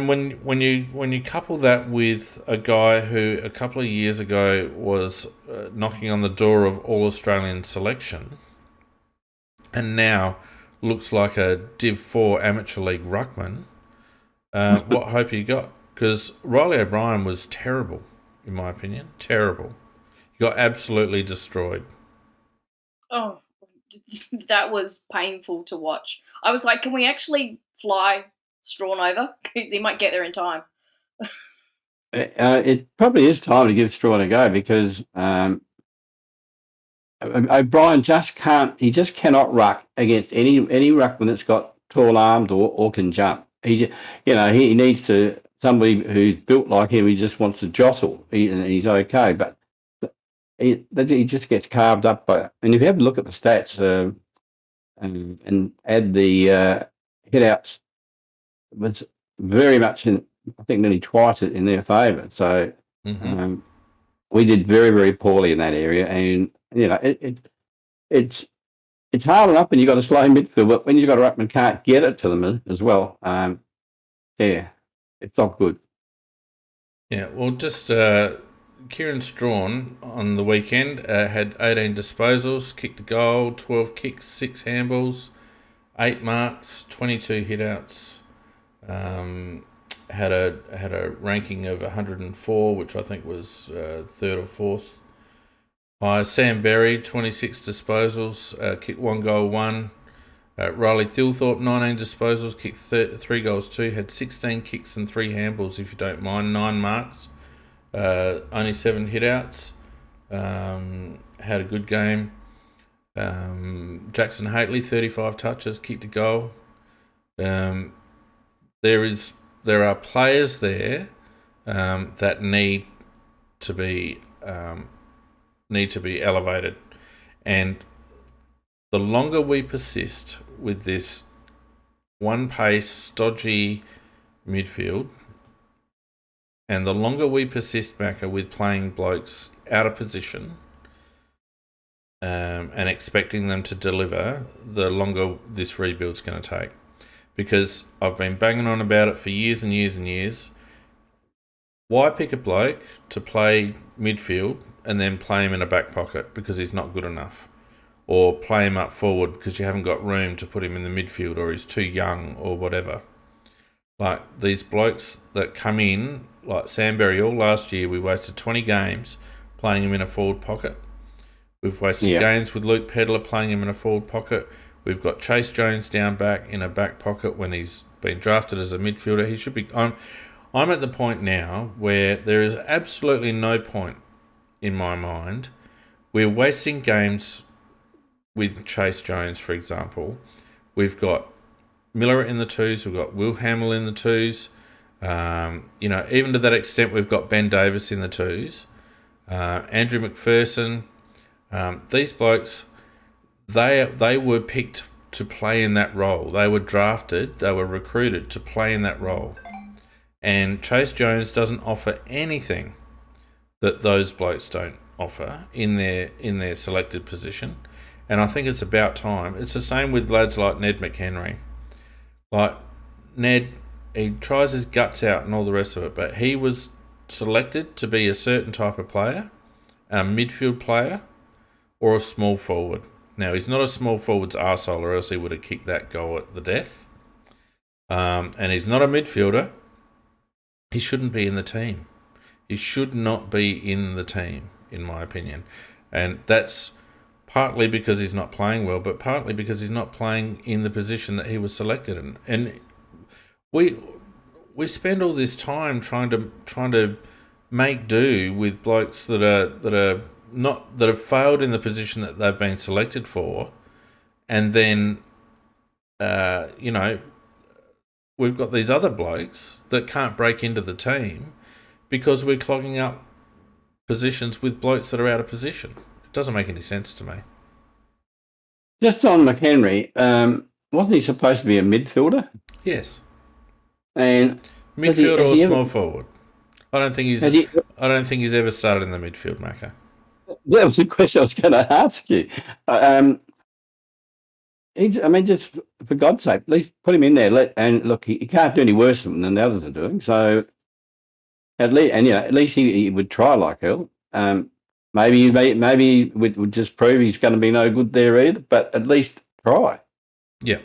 when you couple that with a guy who a couple of years ago was knocking on the door of All-Australian selection and now looks like a Div 4 Amateur League ruckman, what hope you got? Because Riley O'Brien was terrible, in my opinion. Terrible. He got absolutely destroyed. Oh, that was painful to watch. I was like, can we actually fly Strawn over? Because he might get there in time. It probably is time to give Strawn a go, because O'Brien just cannot ruck against any ruckman that's got tall arms or can jump. He needs somebody who's built like him. He just wants to jostle, and he's okay, but he just gets carved up by it. And if you have a look at the stats and add the hit-outs, it was very much I think nearly twice in their favour. So we did very, very poorly in that area. And, it's hard enough when you've got a slow midfield, but when you've got a ruckman can't get it to them as well, it's not good. Yeah, well, just... Kieran Strawn on the weekend had 18 disposals, kicked a goal, 12 kicks, 6 handballs, 8 marks, 22 hitouts. Had a ranking of 104, which I think was 3rd or 4th. Sam Berry, 26 disposals, kicked 1 goal, 1. Riley Thilthorpe, 19 disposals, kicked 3 goals, 2. Had 16 kicks and 3 handballs, if you don't mind, 9 marks. Only 7 hitouts. Had a good game. Jackson Haitley, 35 touches, kicked a goal. There are players there that need to be elevated, and the longer we persist with this one pace, stodgy midfield, and the longer we persist, Macca, with playing blokes out of position and expecting them to deliver, the longer this rebuild's going to take. Because I've been banging on about it for years and years and years. Why pick a bloke to play midfield and then play him in a back pocket because he's not good enough? Or play him up forward because you haven't got room to put him in the midfield, or he's too young, or whatever. Like these blokes that come in, like Samberry, all last year we wasted 20 games playing him in a forward pocket. We've wasted games with Luke Pedlar playing him in a forward pocket. We've got Chase Jones down back in a back pocket when he's been drafted as a midfielder. He should be. I'm at the point now where there is absolutely no point in my mind. We're wasting games with Chase Jones, for example. We've got Miller in the twos. We've got Will Hamill in the twos. Even to that extent, we've got Ben Davis in the twos. Andrew McPherson. These blokes, they were picked to play in that role. They were drafted. They were recruited to play in that role. And Chase Jones doesn't offer anything that those blokes don't offer in their selected position. And I think it's about time. It's the same with lads like Ned McHenry. Like, Ned, he tries his guts out and all the rest of it, but he was selected to be a certain type of player, a midfield player, or a small forward. Now, he's not a small forward's arsehole, or else he would have kicked that goal at the death. And he's not a midfielder. He shouldn't be in the team. He should not be in the team, in my opinion. And that's partly because he's not playing well, but partly because he's not playing in the position that he was selected in. And we spend all this time trying to make do with blokes that have failed in the position that they've been selected for, and then we've got these other blokes that can't break into the team because we're clogging up positions with blokes that are out of position. It doesn't make any sense to me. Just on McHenry, wasn't he supposed to be a midfielder? Yes. And midfielder or small forward. I don't think he's ever started in the midfield, Macca. That was the question I was going to ask you. Just for God's sake, at least put him in there. He can't do any worse than the others are doing. So at least he would try like hell. Maybe would just prove he's going to be no good there either. But at least try. Yeah.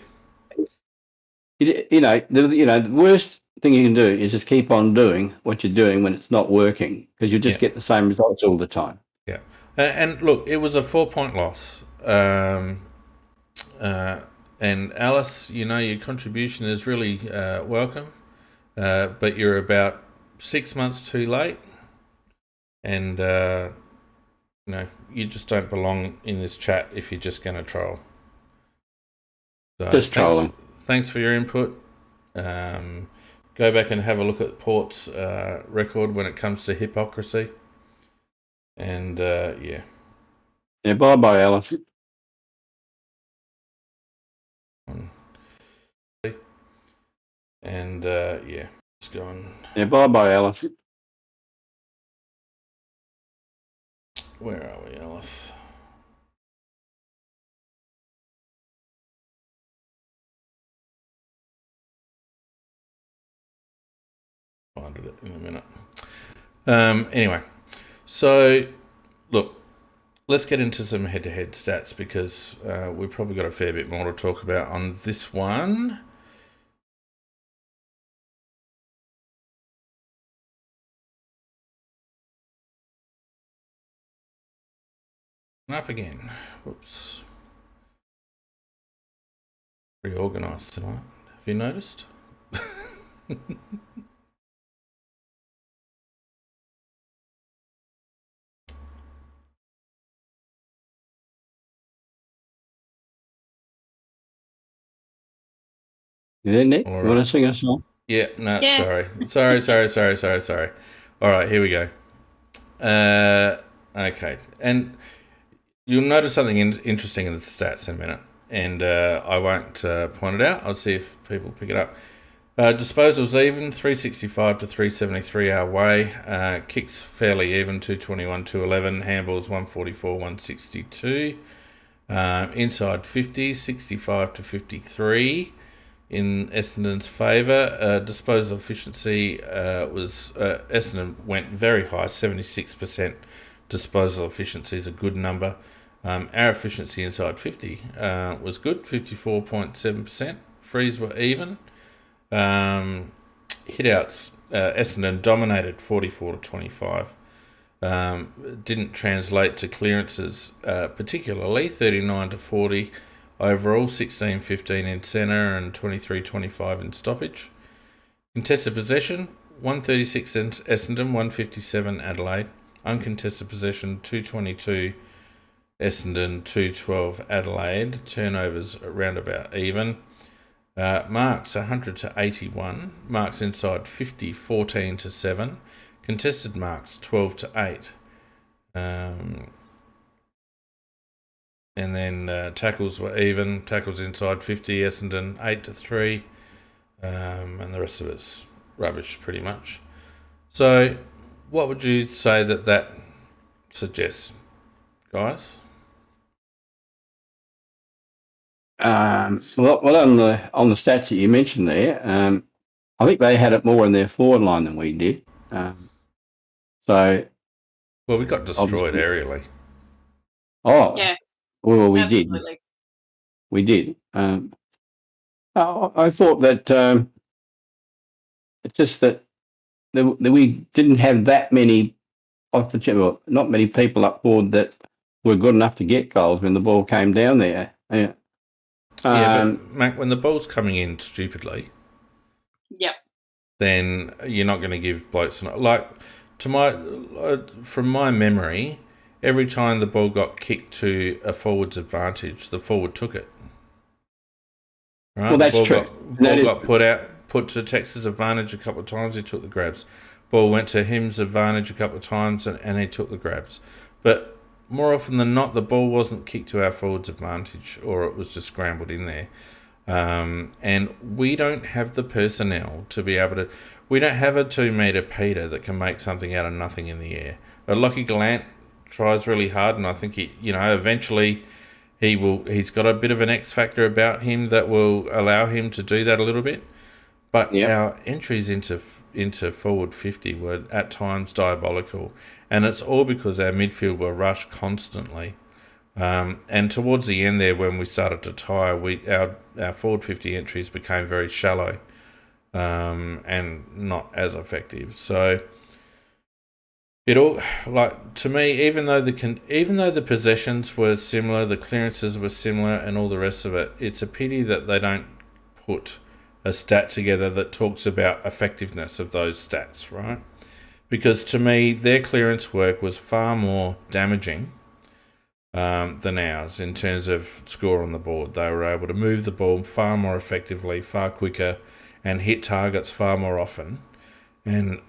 The worst thing you can do is just keep on doing what you're doing when it's not working, because you just get the same results all the time. Yeah. And look, it was a 4-point loss. And Alice, your contribution is really welcome, but you're about 6 months too late, and you just don't belong in this chat if you're just going to troll. So just trolling. Thanks for your input. Go back and have a look at Port's record when it comes to hypocrisy. And yeah, bye Alice. And yeah, it's gone. Yeah, bye Alice. Where are we, Alice? Find it in a minute. Anyway, so look, let's get into some head-to-head stats, because we've probably got a fair bit more to talk about on this one. Up again. Whoops. Reorganised tonight. Have you noticed? You there, Nick? Right. You want to sing a song? Yeah, no, yeah. Sorry. All right, here we go. Okay, and you'll notice something interesting in the stats in a minute, and I won't point it out. I'll see if people pick it up. Disposals even, 365 to 373 our way. Kicks fairly even, 221, 211. Handballs, 144, 162. Inside 50, 65 to 53 in Essendon's favour. Disposal efficiency was Essendon went very high, 76%. Disposal efficiency is a good number. Our efficiency inside 50 was good, 54.7%. Frees were even. Hitouts, Essendon dominated 44 to 25. Didn't translate to clearances particularly, 39 to 40. overall, 16-15 in centre and 23-25 in stoppage. Contested possession, 136 Essendon, 157 Adelaide. Uncontested possession, 222 Essendon, 212 Adelaide. Turnovers around about even. Marks 100 to 81. Marks inside 50, 14 to 7. Contested marks 12 to 8. And then tackles were even. Tackles inside 50, Essendon 8 to 3. And the rest of it's rubbish pretty much. So what would you say that suggests, guys? Well, on the stats that you mentioned there, I think they had it more in their forward line than we did. Well, we got destroyed aerially. Oh, yeah. Well, we Absolutely. did. We did. I thought that it's just that we didn't have that many not many people up forward that were good enough to get goals when the ball came down there. Yeah. But Mac, when the ball's coming in stupidly, Yep. then you're not going to give blokes from my memory, every time the ball got kicked to a forward's advantage, the forward took it. Right? Well, that's true. Ball got put to Texas' advantage a couple of times. He took the grabs. Ball went to him's advantage a couple of times, and he took the grabs. But more often than not, the ball wasn't kicked to our forward's advantage, or it was just scrambled in there. And we don't have the personnel to be able to. We don't have a 2-metre Peter that can make something out of nothing in the air. Lockie Gallant tries really hard, and I think eventually he's got a bit of an X factor about him that will allow him to do that a little bit. But our entries into forward 50 were at times diabolical, and it's all because our midfield were rushed constantly. And towards the end there, when we started to tire, our forward 50 entries became very shallow and not as effective. So it all, to me, even though the possessions were similar, the clearances were similar, and all the rest of it, it's a pity that they don't put a stat together that talks about effectiveness of those stats, right? Because to me, their clearance work was far more damaging than ours in terms of score on the board. They were able to move the ball far more effectively, far quicker, and hit targets far more often. And,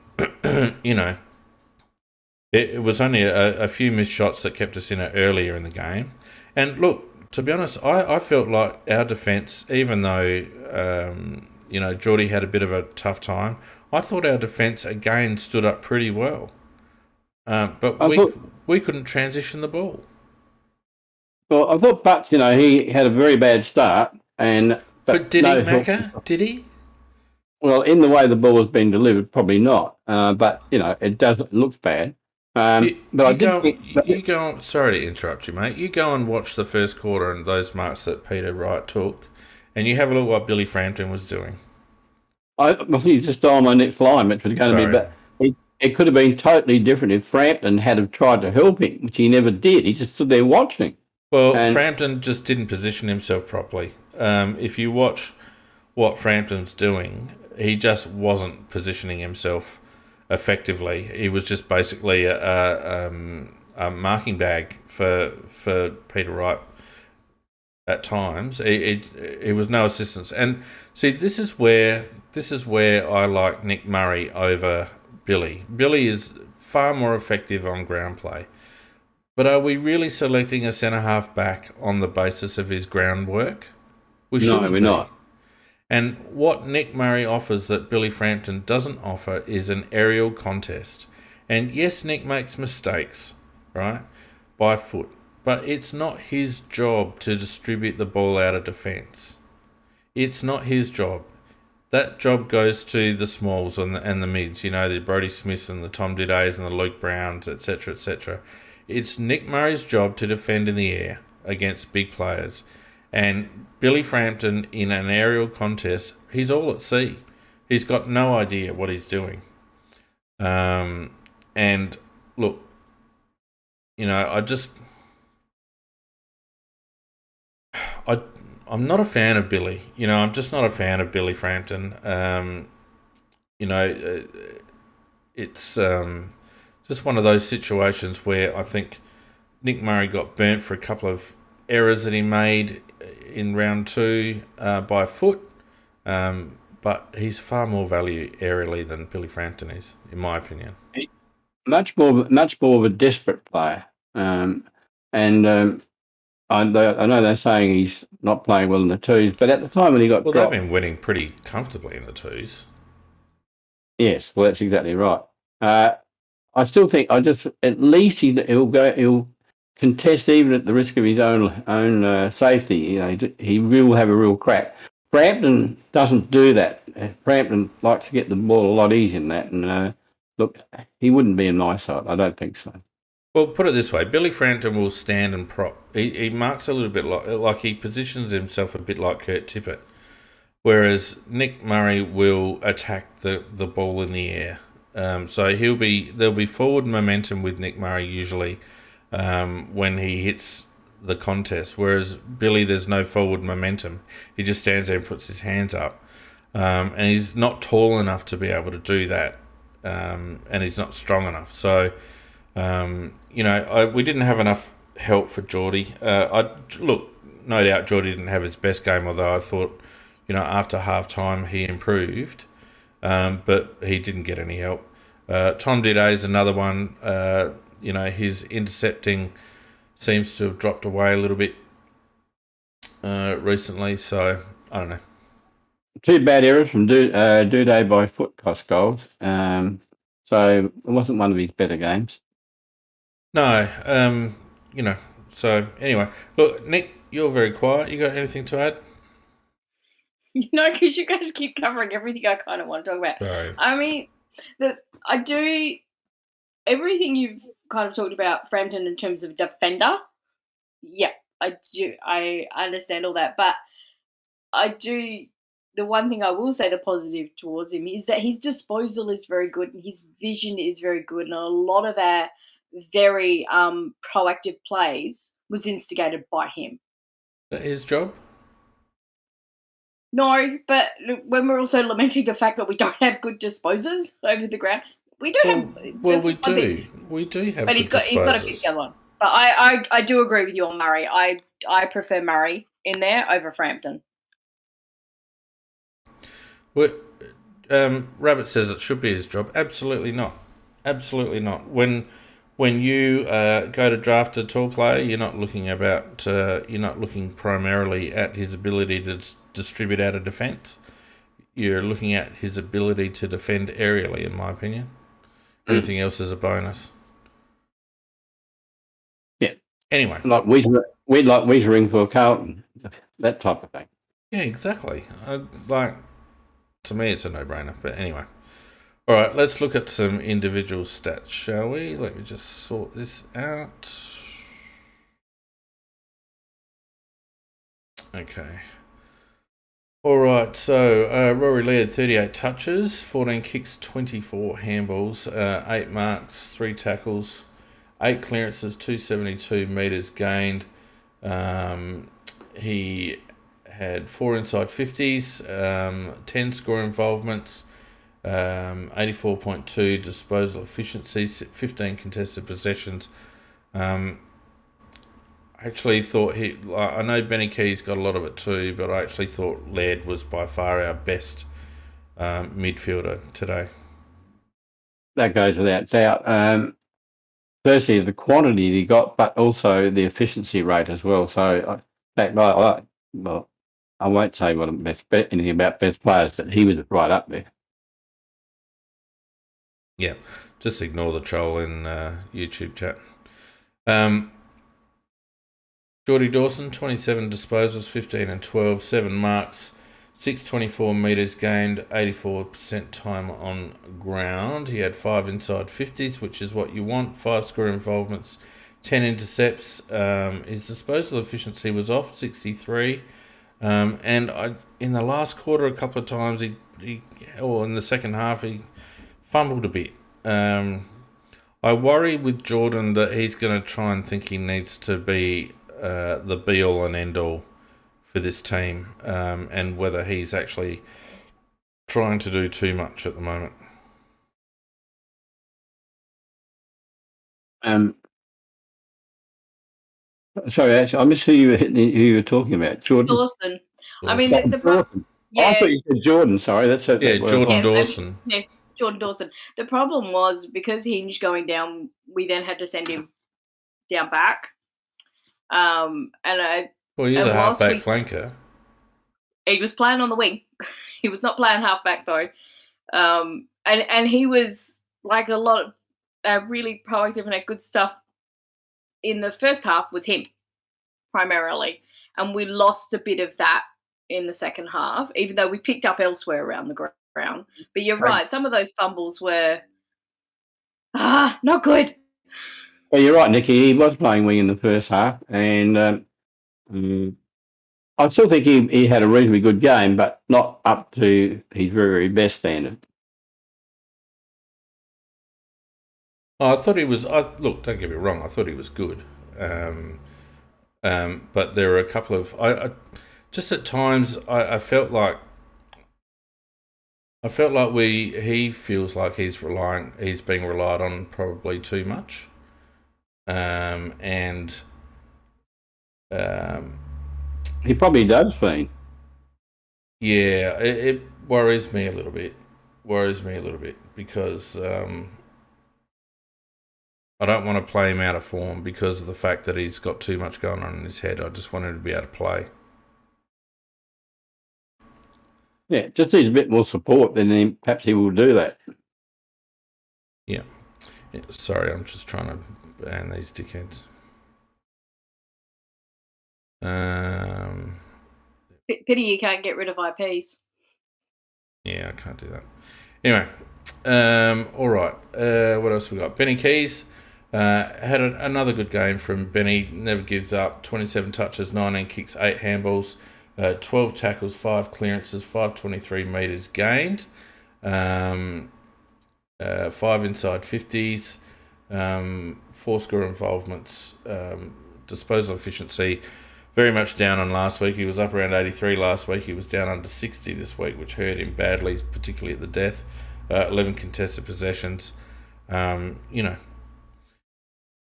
it was only a few missed shots that kept us in it earlier in the game. And look, to be honest, I felt like our defence, even though, Geordie had a bit of a tough time, I thought our defence again stood up pretty well. But we couldn't transition the ball. Well, I thought Butts, he had a very bad start. But did he, Macca? Did he? Well, in the way the ball was being delivered, probably not. But, it looks bad. Sorry to interrupt you, mate. You go and watch the first quarter and those marks that Peter Wright took, and you have a look what Billy Frampton was doing. He just stole my next line, which was going to be, but it could have been totally different if Frampton had have tried to help him, which he never did. He just stood there watching. Well, Frampton just didn't position himself properly. If you watch what Frampton's doing, he just wasn't positioning himself effectively. He was just basically a marking bag for Peter Wright at times. He was no assistance. And see, this is where I like Nick Murray over Billy. Billy is far more effective on ground play. But are we really selecting a centre-half back on the basis of his groundwork? No, we're not. And what Nick Murray offers that Billy Frampton doesn't offer is an aerial contest. And yes, Nick makes mistakes, right, by foot. But it's not his job to distribute the ball out of defence. It's not his job. That job goes to the smalls and the mids, the Brodie Smiths and the Tom Didays and the Luke Browns, etc., etc. It's Nick Murray's job to defend in the air against big players. And Billy Frampton, in an aerial contest, he's all at sea. He's got no idea what he's doing. And look, I'm not a fan of Billy. I'm just not a fan of Billy Frampton. It's just one of those situations where I think Nick Murray got burnt for a couple of errors that he made in round 2 by foot. But he's far more value aerially than Billy Frampton is, in my opinion. Much more of a desperate player. I know they're saying he's not playing well in the twos, but at the time when he got dropped... they've been winning pretty comfortably in the twos. Yes, well, that's exactly right. I still think at least he'll contest even at the risk of his own safety. He will have a real crack. Frampton doesn't do that. Frampton likes to get the ball a lot easier than that. And look, he wouldn't be in my side. I don't think so. Well, put it this way: Billy Frampton will stand and prop. He marks a little bit like he positions himself a bit like Kurt Tippett, whereas Nick Murray will attack the ball in the air. So there'll be forward momentum with Nick Murray usually when he hits the contest, whereas Billy, there's no forward momentum. He just stands there and puts his hands up, and he's not tall enough to be able to do that, and he's not strong enough. So. We didn't have enough help for Geordie. No doubt Geordie didn't have his best game, although I thought, after half-time he improved, but he didn't get any help. Tom Didé is another one. His intercepting seems to have dropped away a little bit recently, so I don't know. 2 bad errors from Didé by foot cost goals. So it wasn't one of his better games. No, so anyway, look, Nick, you're very quiet. You got anything to add? Because you guys keep covering everything I kind of want to talk about. Sorry. I mean, I do everything you've kind of talked about Frampton in terms of defender. Yeah, I do. I understand all that, but I do. The one thing I will say the positive towards him is that his disposal is very good and his vision is very good, and a lot of our very proactive plays was instigated by him. Is that his job? No, but when we're also lamenting the fact that we don't have good disposers over the ground, we do have. Well, we do. We do have. But he's got a few the other one. But I do agree with you on Murray. I prefer Murray in there over Frampton. Well, Rabbit says it should be his job. Absolutely not. Absolutely not. When you go to draft a tall player, you're not looking primarily at his ability to distribute out of defence. You're looking at his ability to defend aerially, in my opinion. Everything else is a bonus. Yeah. Anyway, we'd like Wiesering for Carlton, that type of thing. Yeah, exactly. To me, it's a no-brainer. But anyway. All right, let's look at some individual stats, shall we? Let me just sort this out. Okay. All right, so Rory Laird, 38 touches, 14 kicks, 24 handballs, 8 marks, 3 tackles, 8 clearances, 272 metres gained. He had 4 inside 50s, 10 score involvements, 84.2 disposal efficiency, 15 contested possessions. I actually thought I know Benny Key's got a lot of it too, but I actually thought Laird was by far our best midfielder today. That goes without doubt. Firstly, the quantity he got, but also the efficiency rate as well. So, I won't say anything about best players, but he was right up there. Yeah, just ignore the troll in YouTube chat. Geordie Dawson, 27 disposals, 15 and 12, 7 marks, 624 metres gained, 84% time on ground. He had 5 inside 50s, which is what you want, 5 score involvements, 10 intercepts. His disposal efficiency was off, 63. And in the last quarter, a couple of times, in the second half, he fumbled a bit. I worry with Jordan that he's going to try and think he needs to be the be-all and end-all for this team, and whether he's actually trying to do too much at the moment. Sorry, actually, I missed who you were talking about. Jordan Dawson. I Dawson. mean, Dawson. yeah, I thought you said Jordan. Sorry, that's it. Yeah, Jordan yes, Dawson. Yeah, Jordan Dawson. The problem was because Hinge going down, we then had to send him down back. And Well, he's and a whilst halfback flanker. he was playing on the wing. He was not playing halfback though. And he was like a lot of really proactive and good stuff in the first half was him primarily, and we lost a bit of that in the second half, even though we picked up elsewhere around the ground. But you're right, some of those fumbles were not good. Well, you're right, Nicky. He was playing wing in the first half, and I still think he had a reasonably good game, but not up to his very, very best standard. I thought he was. Look, don't get me wrong. I thought he was good, but there were a couple of. I just at times I felt like. He feels like he's being relied on probably too much, and he probably does, Fiend. Yeah, it worries me a little bit. Because I don't want to play him out of form because of the fact that he's got too much going on in his head. I just want him to be able to play. Yeah, just needs a bit more support, then perhaps he will do that. Yeah. Sorry, I'm just trying to ban these dickheads. Pity you can't get rid of IPs. Yeah, I can't do that. Anyway, all right. What else we got? Benny Keys had another good game from Benny. Never gives up. 27 touches, 19 kicks, 8 handballs, 12 tackles, 5 clearances, 523 metres gained, 5 inside 50s, 4 score involvements, disposal efficiency. Very much down on last week. He was up around 83 last week. He was down under 60 this week, which hurt him badly, particularly at the death. 11 contested possessions.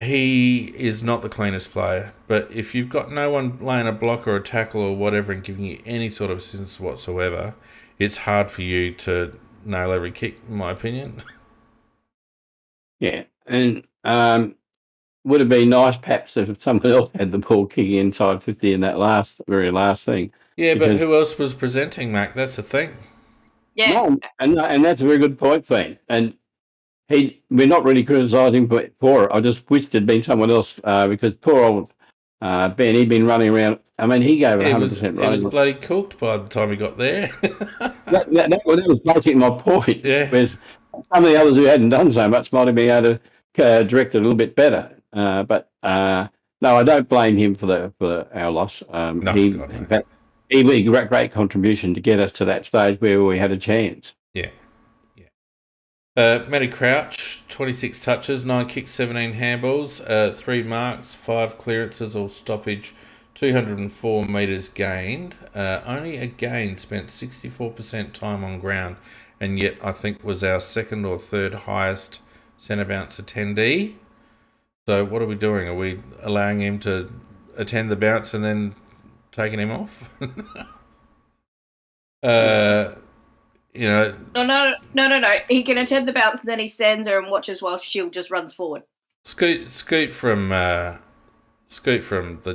He is not the cleanest player, but if you've got no one laying a block or a tackle or whatever and giving you any sort of assistance whatsoever, it's hard for you to nail every kick, in my opinion. Yeah, and would have been nice perhaps if someone else had the ball kicking inside 50 in that very last thing. Yeah, but who else was presenting, Mac? That's the thing. Yeah, no, and that's a very good point, Fiend. And we're not really criticising for it. I just wished there'd been someone else because poor old Ben, he'd been running around. I mean, he gave it 100%. He was bloody cooked by the time he got there. that was basically my point. Yeah. Whereas some of the others who hadn't done so much might have been able to direct it a little bit better. But no, I don't blame him for our loss. No, in fact, he was a great contribution to get us to that stage where we had a chance. Yeah. Matty Crouch, 26 touches, 9 kicks, 17 handballs, 3 marks, 5 clearances or stoppage, 204 metres gained. Only again spent 64% time on ground, and yet I think was our second or third highest centre bounce attendee. So what are we doing? Are we allowing him to attend the bounce and then taking him off? No. He can attend the bounce and then he stands there and watches while Shield just runs forward. Scoot from the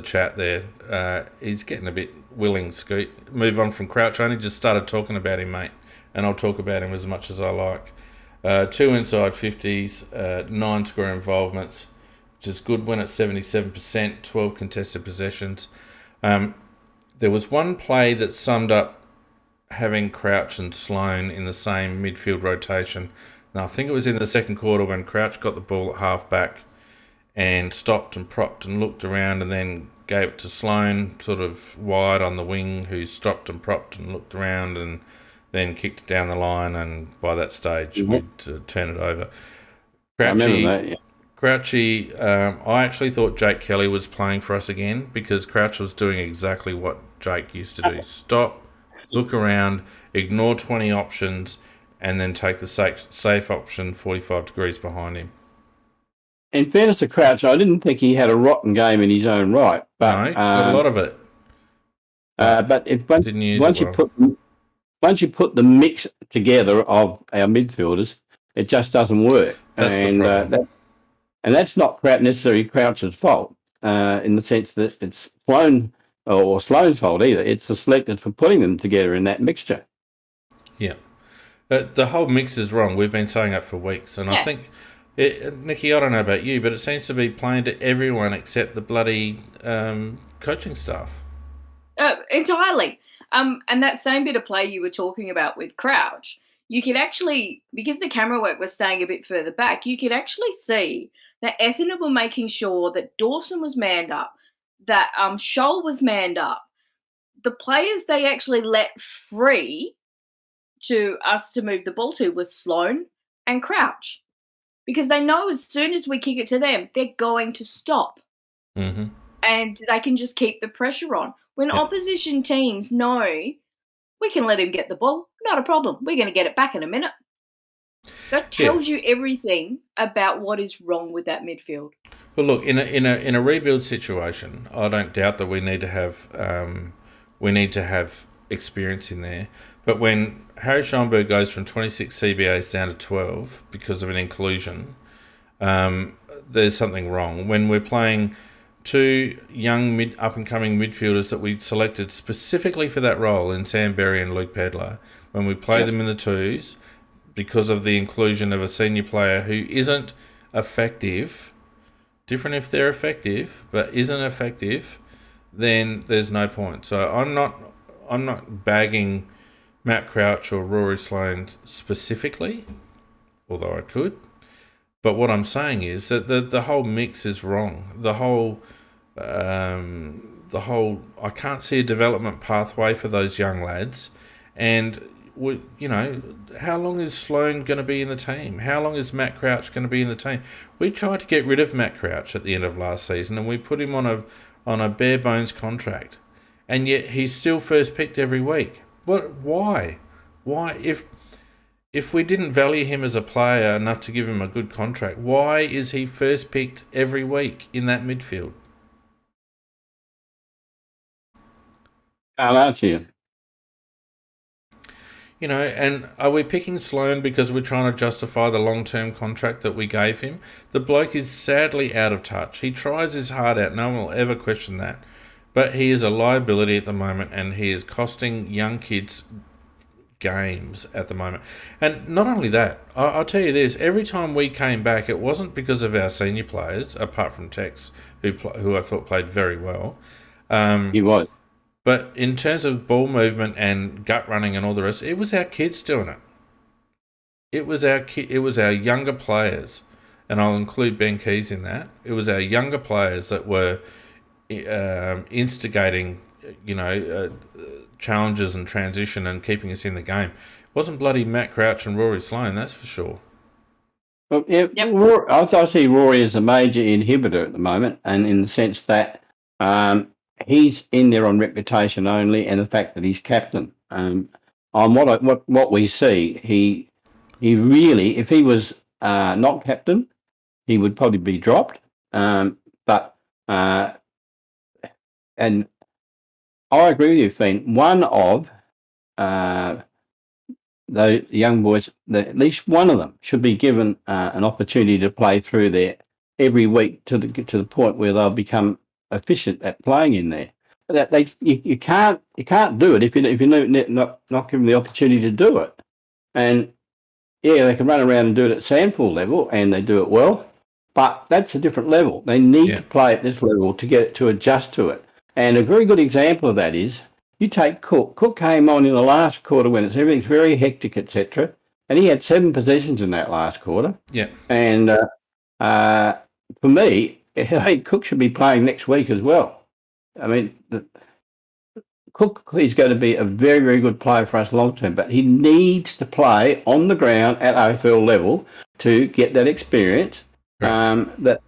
chat there. He's getting a bit willing, Scoot. Move on from Crouch. I only just started talking about him, mate, and I'll talk about him as much as I like. 2 inside 50s, 9 score involvements, which is good when it's 77%, 12 contested possessions. There was one play that summed up having Crouch and Sloane in the same midfield rotation. Now, I think it was in the second quarter when Crouch got the ball at half-back and stopped and propped and looked around and then gave it to Sloane, sort of wide on the wing, who stopped and propped and looked around and then kicked it down the line, and by that stage we'd turn it over. I remember that, yeah. Crouchy, I actually thought Jake Kelly was playing for us again because Crouch was doing exactly what Jake used to do. Stop, look around, ignore 20 options, and then take the safe option 45 degrees behind him. In fairness to Crouch, I didn't think he had a rotten game in his own right. But, no, got a lot of it. But once you put the mix together of our midfielders, it just doesn't work. That's the problem. And that's not necessarily Crouch's fault, in the sense that it's Sloan's fault either. It's the selectors for putting them together in that mixture. Yeah. The whole mix is wrong. We've been saying that for weeks. And I think, Nikki, I don't know about you, but it seems to be playing to everyone except the bloody coaching staff. Entirely. And that same bit of play you were talking about with Crouch, you could actually, because the camera work was staying a bit further back, you could actually see that Essendon were making sure that Dawson was manned up, that Scholl was manned up. The players they actually let free to us to move the ball to was Sloan and Crouch, because they know as soon as we kick it to them, they're going to stop. Mm-hmm. And they can just keep the pressure on. When opposition teams know we can let him get the ball, not a problem. We're going to get it back in a minute. That tells you everything about what is wrong with that midfield. Well, look, in a rebuild situation, I don't doubt that we need to have experience in there. But when Harry Schomburg goes from 26 CBAs down to 12 because of an inclusion, there's something wrong. When we're playing two young up-and-coming midfielders that we selected specifically for that role in Sam Berry and Luke Pedler, when we play them in the twos because of the inclusion of a senior player who isn't effective, different if they're effective, but isn't effective, then there's no point. So I'm not bagging Matt Crouch or Rory Sloane specifically, although I could. But what I'm saying is that the whole mix is wrong. The whole I can't see a development pathway for those young lads. And how long is Sloane going to be in the team? How long is Matt Crouch going to be in the team? We tried to get rid of Matt Crouch at the end of last season, and we put him on a bare bones contract, and yet he's still first picked every week. Why? If we didn't value him as a player enough to give him a good contract, why is he first picked every week in that midfield? I'll answer you. And are we picking Sloane because we're trying to justify the long-term contract that we gave him? The bloke is sadly out of touch. He tries his heart out. No one will ever question that. But he is a liability at the moment, and he is costing young kids games at the moment. And not only that, I'll tell you this, every time we came back, it wasn't because of our senior players, apart from Tex, who I thought played very well. He was. But in terms of ball movement and gut running and all the rest, it was our kids doing it. It was our younger players, and I'll include Ben Keys in that. It was our younger players that were instigating, challenges and transition and keeping us in the game. It wasn't bloody Matt Crouch and Rory Sloane, that's for sure. Well, I see Rory as a major inhibitor at the moment, and in the sense that he's in there on reputation only, and the fact that he's captain. On what we see, he really, if he was not captain, he would probably be dropped. And I agree with you, Finn. One of the young boys, at least one of them, should be given an opportunity to play through there every week to the point where they'll become efficient at playing in there. You can't do it if you're not given the opportunity to do it. And they can run around and do it at Sandford level, and they do it well, but that's a different level. They need to play at this level to get it to adjust to it. And a very good example of that is you take Cook. Cook came on in the last quarter when everything's very hectic, etc., and he had 7 possessions in that last quarter. Yeah. And for me, I think Cook should be playing next week as well. I mean, Cook is going to be a very, very good player for us long term, but he needs to play on the ground at AFL level to get that experience that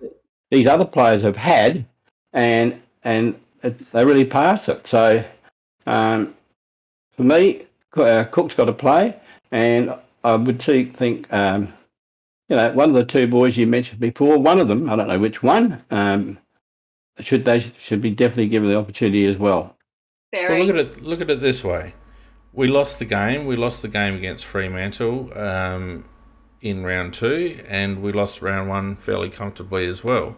these other players have had, and they really pass it. So For me, Cook's got to play, and I would think, one of the two boys you mentioned before, one of them, I don't know which one, should be definitely given the opportunity as well. Very. Well, look at it this way. We lost the game. We lost the game against Fremantle in round 2, and we lost round 1 fairly comfortably as well.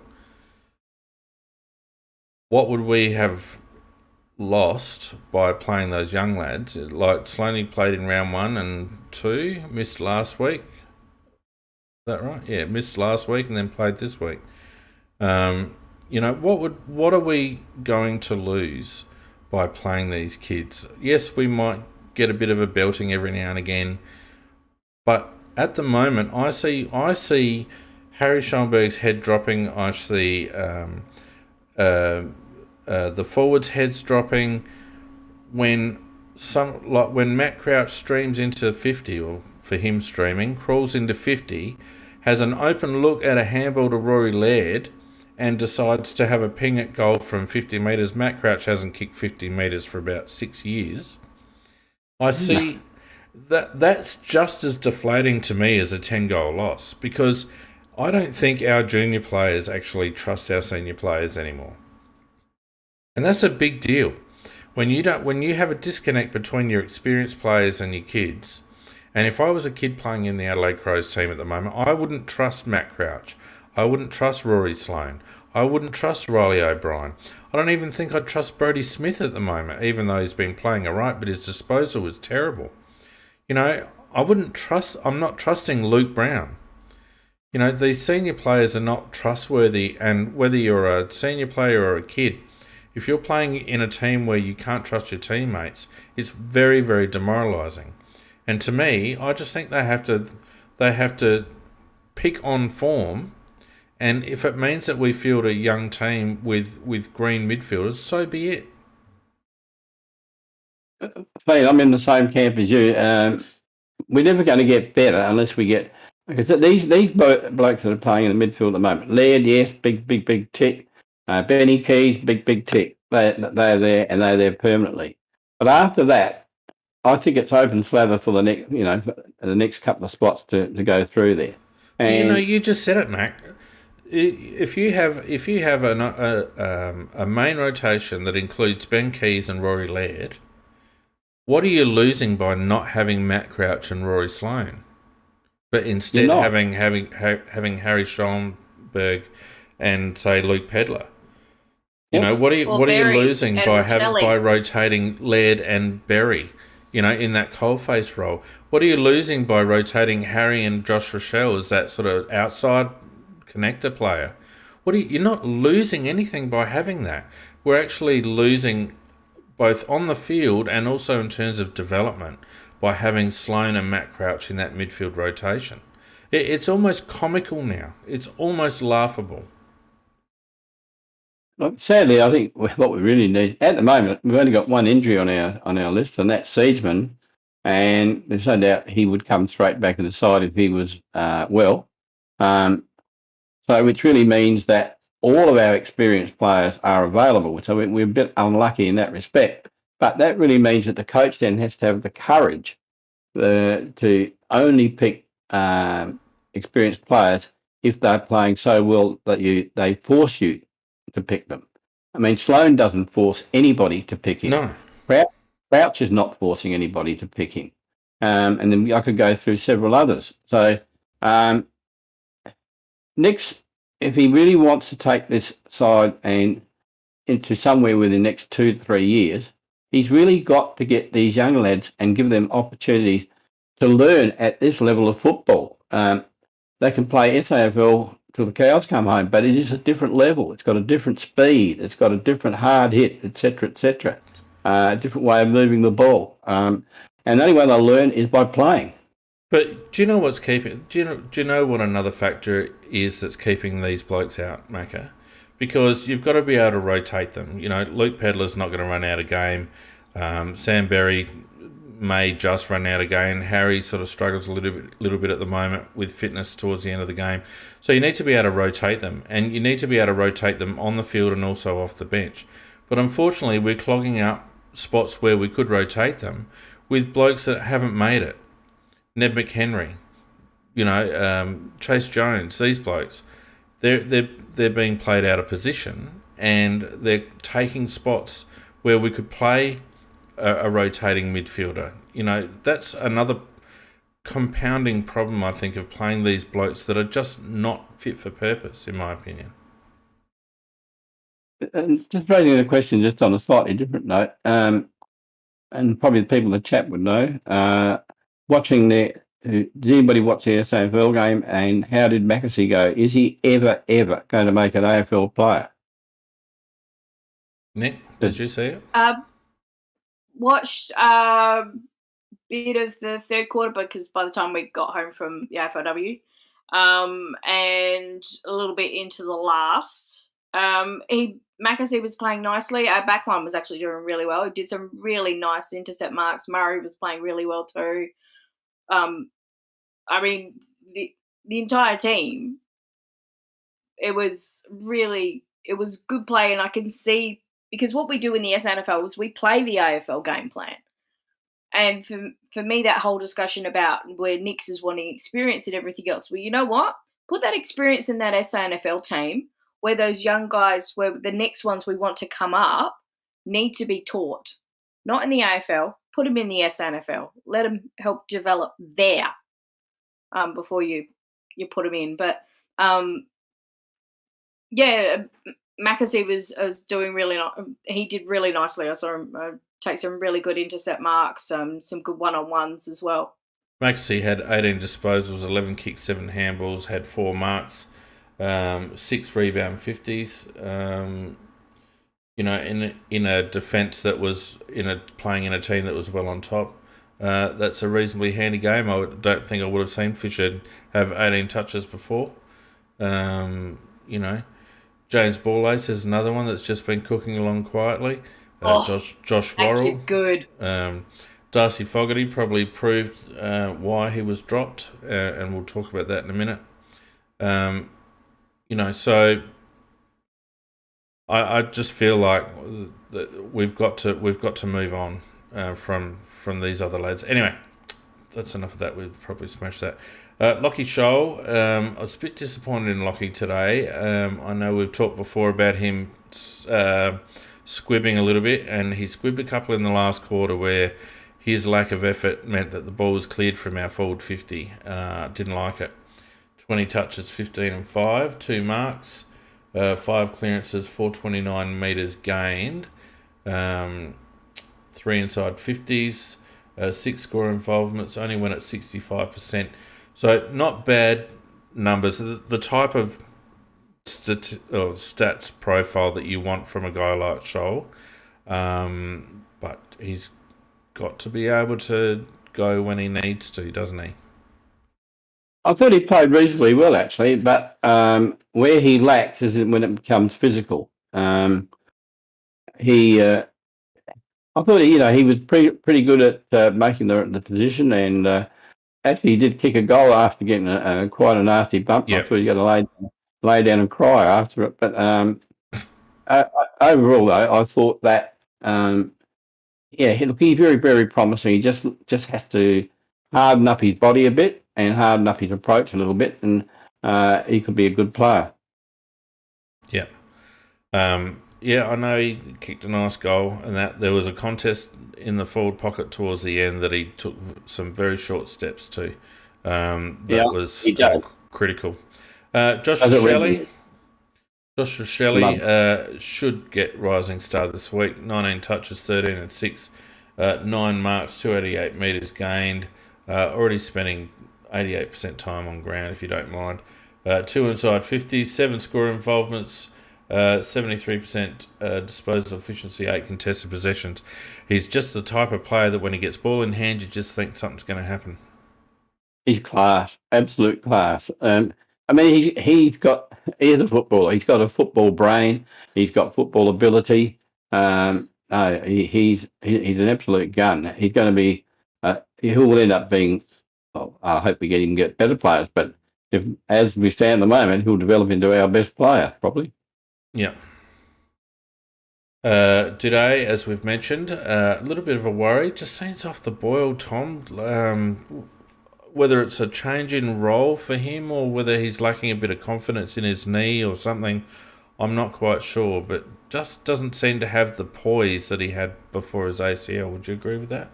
What would we have lost by playing those young lads? Like Sloaney played in round 1 and 2, missed last week. Is that right? Yeah, missed last week and then played this week. What are we going to lose by playing these kids? Yes, we might get a bit of a belting every now and again, but at the moment, I see Harry Schonberg's head dropping. I see the forwards' heads dropping when Matt Crouch streams into 50, or for him streaming, crawls into 50, has an open look at a handball to Rory Laird, and decides to have a ping at goal from 50 metres. Matt Crouch hasn't kicked 50 metres for about 6 years. I see that's just as deflating to me as a 10-goal loss, because I don't think our junior players actually trust our senior players anymore. And that's a big deal. When you have a disconnect between your experienced players and your kids, and if I was a kid playing in the Adelaide Crows team at the moment, I wouldn't trust Matt Crouch. I wouldn't trust Rory Sloane. I wouldn't trust Riley O'Brien. I don't even think I'd trust Brodie Smith at the moment, even though he's been playing all right, but his disposal was terrible. I'm not trusting Luke Brown. These senior players are not trustworthy, and whether you're a senior player or a kid, if you're playing in a team where you can't trust your teammates, it's very, very demoralising. And to me, I just think they have to pick on form. And if it means that we field a young team with green midfielders, so be it. I'm in the same camp as you. We're never going to get better unless we get... Because these blokes that are playing in the midfield at the moment, Laird, yes, big tick. Benny Keys, big tick. They're there, and they're there permanently. But after that, I think it's open slather for the next couple of spots to go through there. And you just said it, Mac. If you have a main rotation that includes Ben Keys and Rory Laird, what are you losing by not having Matt Crouch and Rory Sloane, but instead having Harry Schonberg and say Luke Pedler? What are you losing by rotating Laird and Berry? In that coalface role, what are you losing by rotating Harry and Josh Rochelle as that sort of outside connector player? You're not losing anything by having that. We're actually losing both on the field and also in terms of development by having Sloane and Matt Crouch in that midfield rotation. It's almost comical now. It's almost laughable. Look, sadly, I think what we really need at the moment, we've only got one injury on our list, and that's Seedsman, and there's no doubt he would come straight back in the side if he was well. So which really means that all of our experienced players are available. So we're a bit unlucky in that respect. But that really means that the coach then has to have the courage to only pick experienced players if they're playing so well that they force you to pick them. I mean, Sloane doesn't force anybody to pick him. No. Crouch is not forcing anybody to pick him. And then I could go through several others. So Nick's, if he really wants to take this side and into somewhere within the next 2 to 3 years, he's really got to get these young lads and give them opportunities to learn at this level of football. They can play SAFL till the cows come home, but it is a different level. It's got a different speed. It's got a different hard hit, etc., a different way of moving the ball. And the only way they'll learn is by playing. But do you know what's keeping? Do you know what another factor is that's keeping these blokes out, Macca? Because you've got to be able to rotate them. Luke Pedler's not going to run out of game. Sam Berry may just run out of game. Harry sort of struggles a little bit at the moment with fitness towards the end of the game. So you need to be able to rotate them, and you need to be able to rotate them on the field and also off the bench. But unfortunately, we're clogging up spots where we could rotate them with blokes that haven't made it. Ned McHenry, Chase Jones, these blokes, they're being played out of position, and they're taking spots where we could play a rotating midfielder. That's another compounding problem, I think, of playing these blokes that are just not fit for purpose, in my opinion. And just raising a question just on a slightly different note, and probably the people in the chat would know, did anybody watch the SAFL game, and how did Mackesy go? Is he ever going to make an AFL player? Nick, did you see it? Watched a bit of the third quarter, because by the time we got home from the AFLW, and a little bit into the last, Mackesy was playing nicely. Our backline was actually doing really well. He did some really nice intercept marks. Murray was playing really well too. The entire team, it was good play, and I can see, because what we do in the SNFL is we play the AFL game plan. And for me, that whole discussion about where Nix is wanting experience and everything else, well, you know what? Put that experience in that SANFL team, where those young guys, where the next ones we want to come up, need to be taught. Not in the AFL. Put them in the SANFL. Let them help develop there before you put them in. But, Mackesy was doing really he did really nicely. I saw him take some really good intercept marks, some good one-on-ones as well. Mackesy had 18 disposals, 11 kicks, 7 handballs, had 4 marks, 6 rebound 50s. In a defence that was playing in a team that was well on top. That's a reasonably handy game. I don't think I would have seen Fisher have 18 touches before. James Ballacre is another one that's just been cooking along quietly. Josh Worrell. It's good. Darcy Fogarty probably proved why he was dropped, and we'll talk about that in a minute. So I just feel like that we've got to move on from these other lads. Anyway, that's enough of that. We'll probably smash that. Lockie Scholl, I was a bit disappointed in Lockie today. I know we've talked before about him squibbing a little bit, and he squibbed a couple in the last quarter where his lack of effort meant that the ball was cleared from our forward 50. Didn't like it. 20 touches, 15 and 5, 2 marks, 5 clearances, 429 metres gained, 3 inside 50s, 6 score involvements, only went at 65%. So not bad numbers. The type of stats profile that you want from a guy like Scholl, but he's got to be able to go when he needs to, doesn't he? I thought he played reasonably well, actually, but where he lacks is when it becomes physical. I thought he was pretty good at making the position, and actually he did kick a goal after getting quite a nasty bump. Yep. I thought he was going to lay down and cry after it, but overall, though, I thought that he's very, very promising. He just has to harden up his body a bit and harden up his approach a little bit, and he could be a good player. Yeah. I know he kicked a nice goal, and that there was a contest in the forward pocket towards the end that he took some very short steps to. That was critical. Josh Rochelle should get Rising Star this week. 19 touches, 13 and 6, 9 marks, 288 metres gained. Already spending 88% time on ground, if you don't mind. 2 inside 50s, 7 score involvements, 73% disposal efficiency, 8 contested possessions. He's just the type of player that when he gets ball in hand, you just think something's going to happen. He's class, absolute class. He's a footballer. He's got a football brain. He's got football ability. He's an absolute gun. He's going to be. He will end up being. Well, I hope we get better players, but as we stand at the moment, he'll develop into our best player probably. Yeah. Today, as we've mentioned, a little bit of a worry. Just seems off the boil, Tom. Whether it's a change in role for him or whether he's lacking a bit of confidence in his knee or something, I'm not quite sure. But just doesn't seem to have the poise that he had before his ACL. Would you agree with that?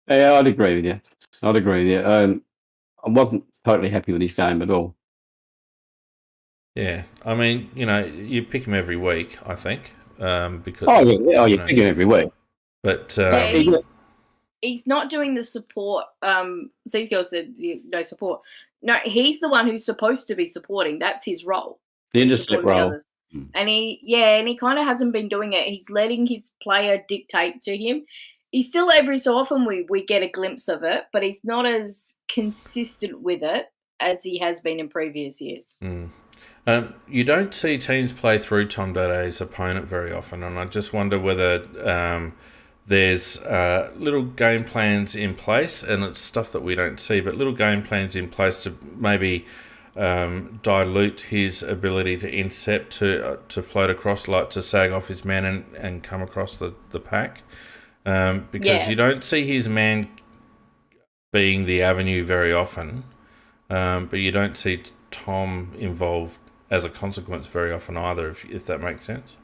Yeah, I'd agree with you. I wasn't totally happy with his game at all. Yeah, I mean, you pick him every week, I think, because you pick him every week. But he's not doing the support. These girls said no support. No, he's the one who's supposed to be supporting. That's his role. The intercept role. And he kind of hasn't been doing it. He's letting his player dictate to him. He's still, every so often we get a glimpse of it, but he's not as consistent with it as he has been in previous years. You don't see teams play through Tom Dade's opponent very often, and I just wonder whether there's little game plans in place, and it's stuff that we don't see, but little game plans in place to maybe dilute his ability to intercept, to float across, like to sag off his man and come across the pack. Because you don't see his man being the avenue very often, but you don't see Tom involved as a consequence very often either, if that makes sense.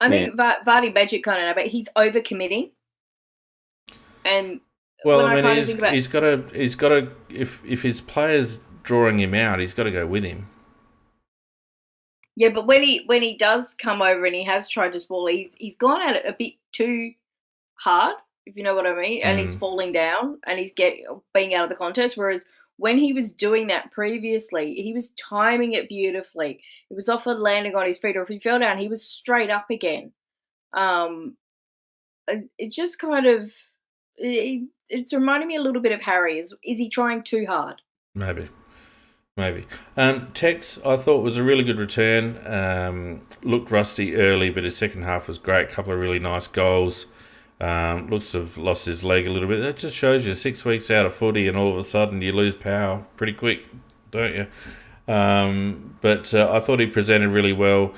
I think Vardy Magic kind of know, but he's overcommitting. And he's got to if his player's drawing him out, he's got to go with him. Yeah, but when he does come over and he has tried to spoil, he's gone at it a bit too hard, if you know what I mean, and he's falling down and he's being out of the contest, whereas when he was doing that previously, he was timing it beautifully. It was often landing on his feet, or if he fell down, he was straight up again. It just kind of it's reminding me a little bit of Harry. Is he trying too hard? Maybe. Tex, I thought, was a really good return. Looked rusty early, but his second half was great. Couple of really nice goals. Looks to have lost his leg a little bit. That just shows you 6 weeks out of footy and all of a sudden you lose power pretty quick, don't you? But I thought he presented really well.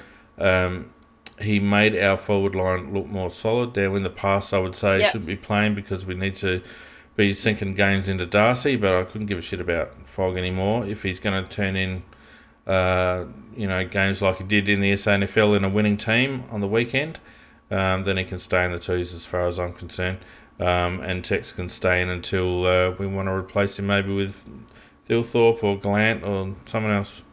He made our forward line look more solid. Now, in the past, I would say he shouldn't be playing because we need to be sinking games into Darcy, but I couldn't give a shit about Fogg anymore. If he's going to turn in games like he did in the SANFL in a winning team on the weekend, then he can stay in the twos as far as I'm concerned. And Tex can stay in until we want to replace him maybe with Thilthorpe or Gallant or someone else.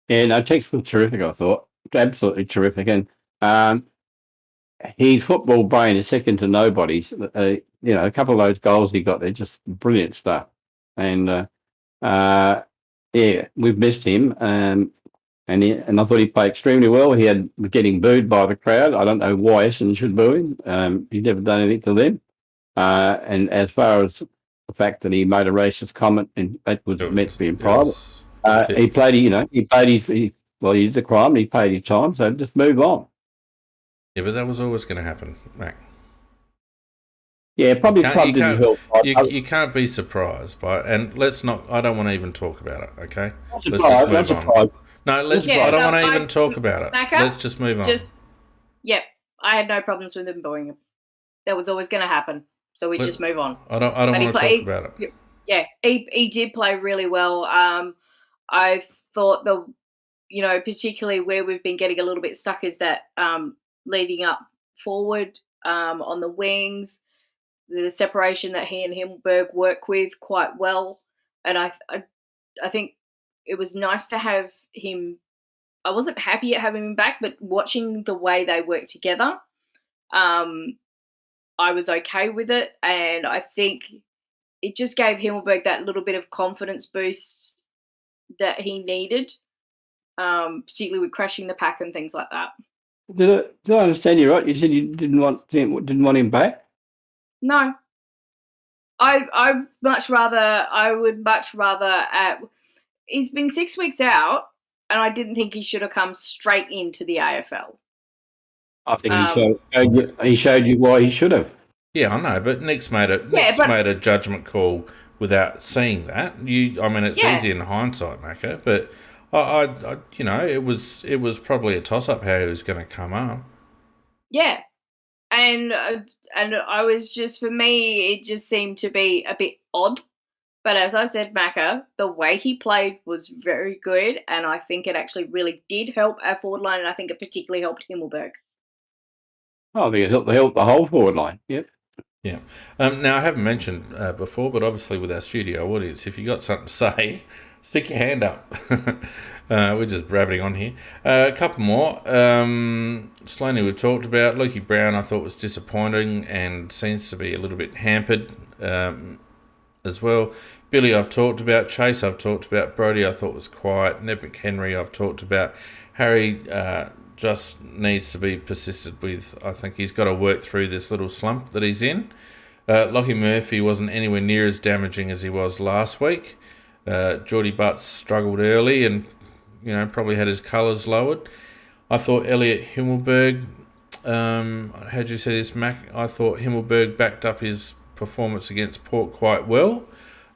Yeah, no, Tex was terrific, I thought. Absolutely terrific. And his football brain is second to nobody's. A couple of those goals he got, they're just brilliant stuff. And, we've missed him. And I thought he played extremely well. He was getting booed by the crowd. I don't know why Essendon should boo him. He's never done anything to them. And as far as the fact that he made a racist comment, and that was meant to be in private, he played. He did the crime. He paid his time. So just move on. Yeah, but that was always going to happen, Mac. Yeah, probably. You can't be surprised by it. And let's not. I don't want to even talk about it. Okay, let's just move on. No, I don't want to even talk about it. Let's just move on. I had no problems with him booing him. That was always going to happen. So we just move on. I don't want to talk about it. Yeah, he did play really well. I thought particularly where we've been getting a little bit stuck is that leading up forward on the wings, the separation that he and Himmelberg work with quite well. And I think it was nice to have him. I wasn't happy at having him back, but watching the way they work together, I was okay with it. And I think it just gave Himmelberg that little bit of confidence boost that he needed, particularly with crashing the pack and things like that. Did I understand you right? You said you didn't want him back? No. I would much rather he's been 6 weeks out, and I didn't think he should have come straight into the AFL. I think he showed you why he should have. Yeah, I know, but Nick's made a judgment call without seeing that. It's easy in hindsight, Macca, but it was probably a toss-up how he was going to come up. Yeah, and I was just, for me, it just seemed to be a bit odd. But as I said, Macca, the way he played was very good, and I think it actually really did help our forward line, and I think it particularly helped Himmelberg. I think it helped the whole forward line. Yep. Yeah. Now, I haven't mentioned before, but obviously with our studio audience, if you got something to say, stick your hand up. We're just rabbiting on here. A couple more. Sloaney we've talked about. Lukey Brown I thought was disappointing and seems to be a little bit hampered as well. Billy I've talked about. Chase I've talked about. Brodie I thought was quiet. Ned McHenry I've talked about. Harry just needs to be persisted with. I think he's got to work through this little slump that he's in. Lockie Murphy wasn't anywhere near as damaging as he was last week. Geordie Butts struggled early and probably had his colours lowered. I thought Elliot Himmelberg, how'd you say this, Mac? I thought Himmelberg backed up his performance against Port quite well.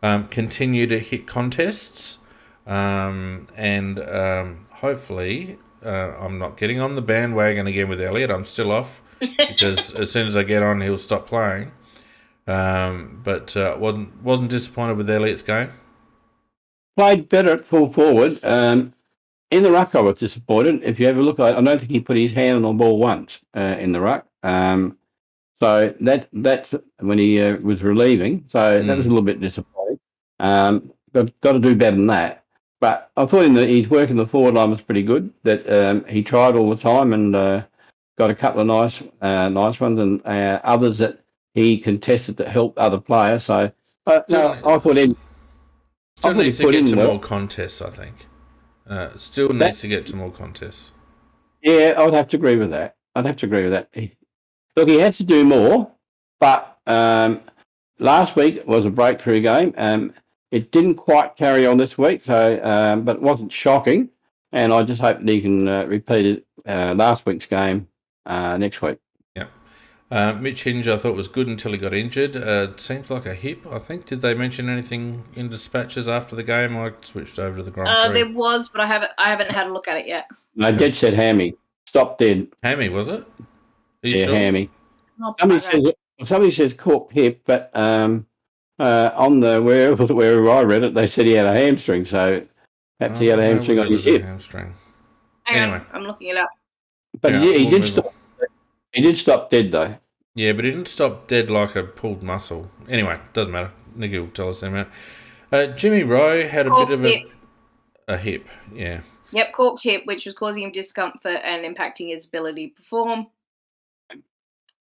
Continue to hit contests, and hopefully I'm not getting on the bandwagon again with Elliot. I'm still off because as soon as I get on, he'll stop playing. But wasn't disappointed with Elliot's game. Played better at full forward. In the ruck, I was disappointed. If you have a look, I don't think he put his hand on the ball once in the ruck. So that's when he was relieving. So that was a little bit disappointing. Got to do better than that. But I thought his work in the forward line was pretty good. That he tried all the time and got a couple of nice ones, and others that he contested that helped other players. So I thought he still needs to get to more contests. I think needs to get to more contests. Yeah, I would have to agree with that. Look, he has to do more, but last week was a breakthrough game. It didn't quite carry on this week, so but it wasn't shocking, and I just hope that he can repeat it last week's game next week. Yeah. Mitch Hinge I thought was good until he got injured. It seems like a hip, I think. Did they mention anything in dispatches after the game? I switched over to the Grand Prix. There was, but I haven't had a look at it yet. No, Dead said hammy. Stop dead. Hammy, was it? Yeah, sure? Hammy. Oh, Somebody says cork hip, but on the wherever I read it, they said he had a hamstring. So perhaps he had a hamstring on his hip. Hamstring. Anyway, I'm looking it up. But he did stop. He did stop dead though. Yeah, but he didn't stop dead like a pulled muscle. Anyway, doesn't matter. Nicky will tell us in a minute. Jimmy Rowe had a bit of a hip. Yeah. Yep, corked hip, which was causing him discomfort and impacting his ability to perform.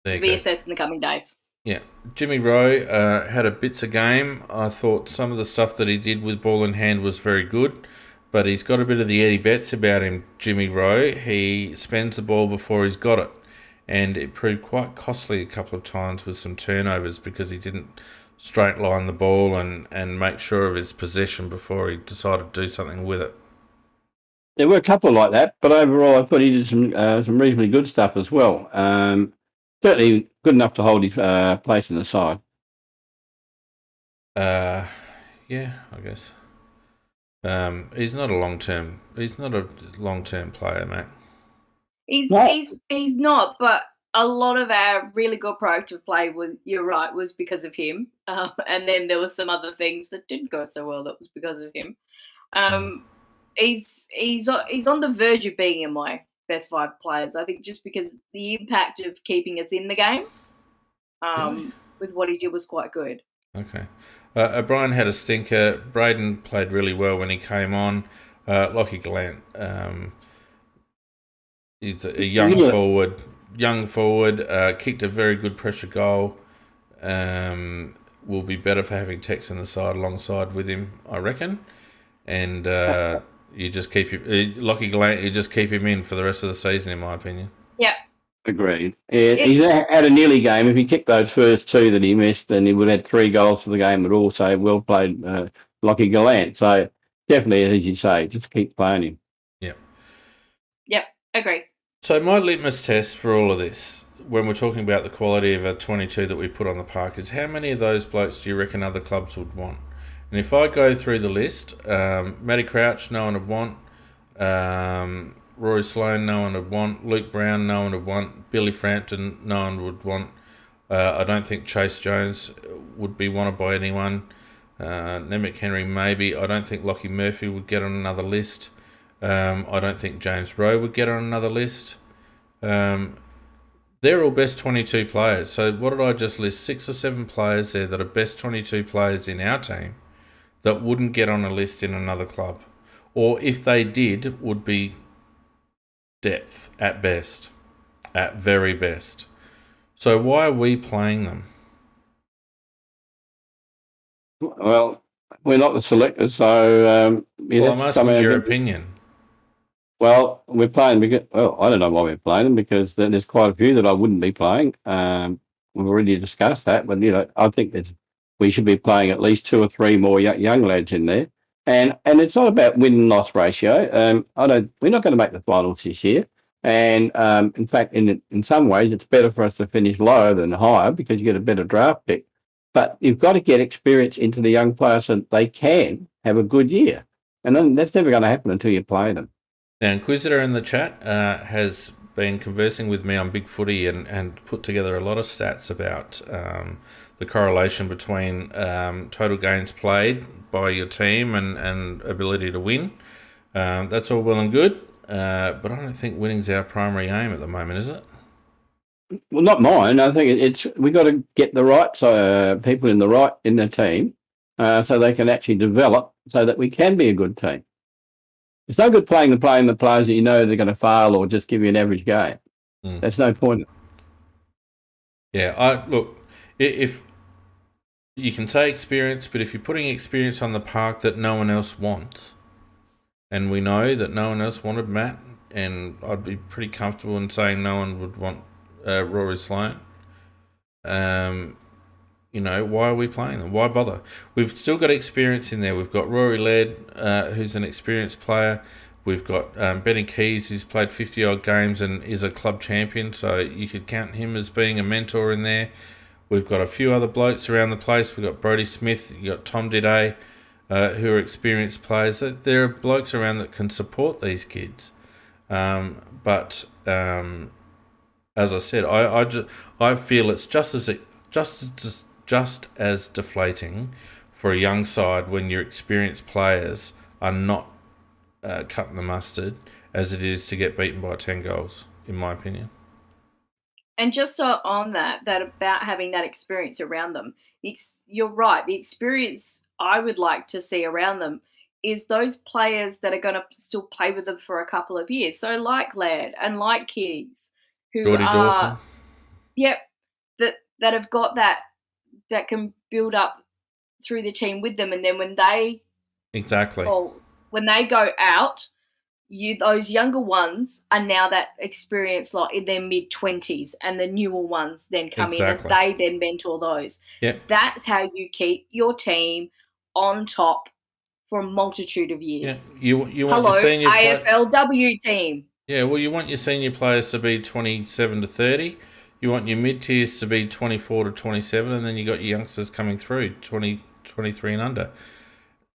Be assessed in the coming days. Yeah. Jimmy Rowe had a bits a game. I thought some of the stuff that he did with ball in hand was very good, but he's got a bit of the Eddie Betts about him, Jimmy Rowe. He spends the ball before he's got it, and it proved quite costly a couple of times with some turnovers because he didn't straight line the ball and make sure of his possession before he decided to do something with it. There were a couple like that, but overall I thought he did some reasonably good stuff as well. Certainly good enough to hold his place in the side. Yeah, I guess. He's not a long-term player, Matt. He's not, but a lot of our really good proactive play was because of him. And then there were some other things that didn't go so well that was because of him. He's on the verge of being in my best 5 players. I think just because the impact of keeping us in the game with what he did was quite good. Okay. O'Brien had a stinker. Braden played really well when he came on. Lockie Gallant, he's a young forward, kicked a very good pressure goal. Will be better for having Tex on the side alongside with him, I reckon. And you just keep him, Lockie Gallant, you just keep him in for the rest of the season, in my opinion. Yeah. Agreed. He's had a nearly game. If he kicked those first 2 that he missed, then he would have had 3 goals for the game, but also well played Lockie Gallant. So definitely, as you say, just keep playing him. Yep, agree. So my litmus test for all of this, when we're talking about the quality of a 22 that we put on the park, is how many of those blokes do you reckon other clubs would want? And if I go through the list, Matty Crouch, no one would want. Rory Sloane, no one would want. Luke Brown, no one would want. Billy Frampton, no one would want. I don't think Chase Jones would be wanted by anyone. Nemec Henry, maybe. I don't think Lockie Murphy would get on another list. I don't think James Rowe would get on another list. They're all best 22 players. So what did I just list? 6 or 7 players there that are best 22 players in our team that wouldn't get on a list in another club. Or if they did, would be depth at best, at very best. So why are we playing them? Well, we're not the selectors, so I'm asking your opinion. Well, we're playing because, I don't know why we're playing them, because there's quite a few that I wouldn't be playing. We've already discussed that, but I think we should be playing at least 2 or 3 more young lads in there. And it's not about win-loss ratio. We're not going to make the finals this year. And in fact, in some ways, it's better for us to finish lower than higher, because you get a better draft pick. But you've got to get experience into the young players so they can have a good year. And then that's never going to happen until you play them. Now, Inquisitor in the chat has been conversing with me on Big Footy and put together a lot of stats about the correlation between total games played by your team and ability to win. That's all well and good, but I don't think winning's our primary aim at the moment, is it? Well, not mine. I think we got to get the right people in the team so they can actually develop so that we can be a good team. It's no good playing the players that you know they're going to fail or just give you an average game. There's no point. Yeah, if you can say experience, but if you're putting experience on the park that no one else wants, and we know that no one else wanted Matt, and I'd be pretty comfortable in saying no one would want Rory Sloane. Why are we playing them? Why bother? We've still got experience in there. We've got Rory Laird, who's an experienced player. We've got Benny Keys, who's played 50-odd games and is a club champion, so you could count him as being a mentor in there. We've got a few other blokes around the place. We've got Brodie Smith, you've got Tom Diday, who are experienced players. There are blokes around that can support these kids. But as I said, I feel it's just as deflating for a young side when your experienced players are not cutting the mustard as it is to get beaten by 10 goals, in my opinion. And just on that about having that experience around them, you're right. The experience I would like to see around them is those players that are going to still play with them for a couple of years. So like Laird and like Keys, who Geordie Dawson. Yep, that have got that can build up through the team with them, and then when they when they go out, those younger ones are now that experienced lot in their mid-20s, and the newer ones then come in and they then mentor those. Yeah, that's how you keep your team on top for a multitude of years. Yeah. You want your senior AFLW team. Yeah, well, you want your senior players to be 27 to 30. You want your mid-tiers to be 24 to 27, and then you got your youngsters coming through, 20, 23 and under.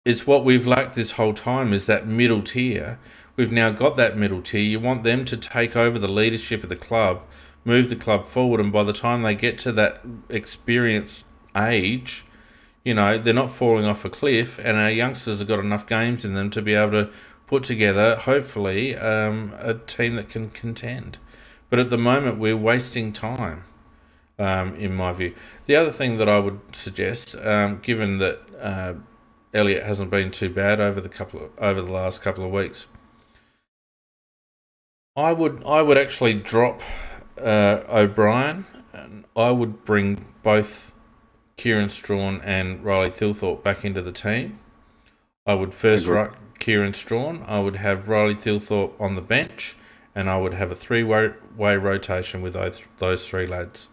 It's what we've lacked this whole time, is that middle tier. We've now got that middle tier. You want them to take over the leadership of the club, move the club forward, and by the time they get to that experience age, they're not falling off a cliff, and our youngsters have got enough games in them to be able to put together, hopefully, a team that can contend. But at the moment, we're wasting time, in my view. The other thing that I would suggest, given that Elliott hasn't been too bad over the last couple of weeks, I would actually drop O'Brien, and I would bring both Kieran Strawn and Riley Thilthorpe back into the team. I would first write Kieran Strawn. I would have Riley Thilthorpe on the bench, and I would have a 3-way rotation with those 3 lads.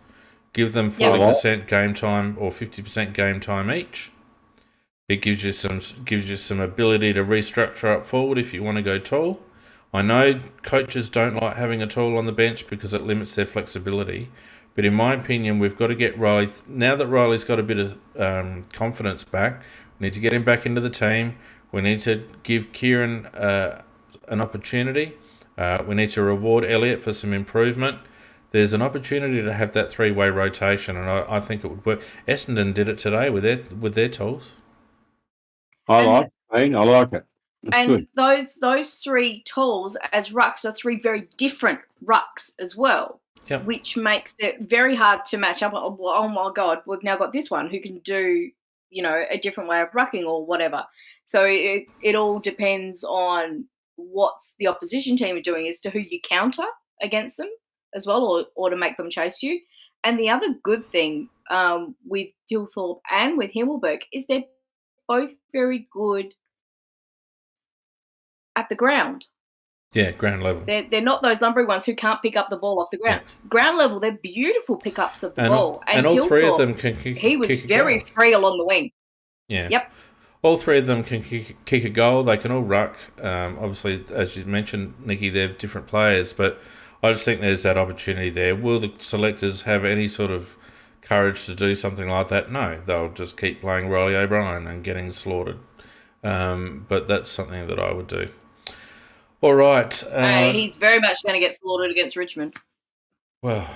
Give them 40% game time or 50% game time each. It gives you some ability to restructure up forward if you want to go tall. I know coaches don't like having a tall on the bench because it limits their flexibility. But in my opinion, we've got to get Riley. Now that Riley's got a bit of confidence back, we need to get him back into the team. We need to give Kieran an opportunity. We need to reward Elliott for some improvement. There's an opportunity to have that three-way rotation, and I think it would work. Essendon did it today with their tools. I like it. It's and good. those three tools as rucks are three very different rucks as well, which makes it very hard to match up. Oh my God, we've now got this one who can do, a different way of rucking or whatever. So it all depends on what's the opposition team are doing as to who you counter against them as well, or to make them chase you. And the other good thing with Gilthorpe and with Himmelberg is they're both very good at the ground. Yeah, ground level. They're not those lumbering ones who can't pick up the ball off the ground. Yeah. Ground level, they're beautiful pickups of the ball. And all three of them can kick. He was very free along the wing. Yeah. Yep. All three of them can kick a goal. They can all ruck. Obviously, as you mentioned, Nikki, they're different players, but I just think there's that opportunity there. Will the selectors have any sort of courage to do something like that? No, they'll just keep playing Riley O'Brien and getting slaughtered. But that's something that I would do. All right. He's very much going to get slaughtered against Richmond. Well,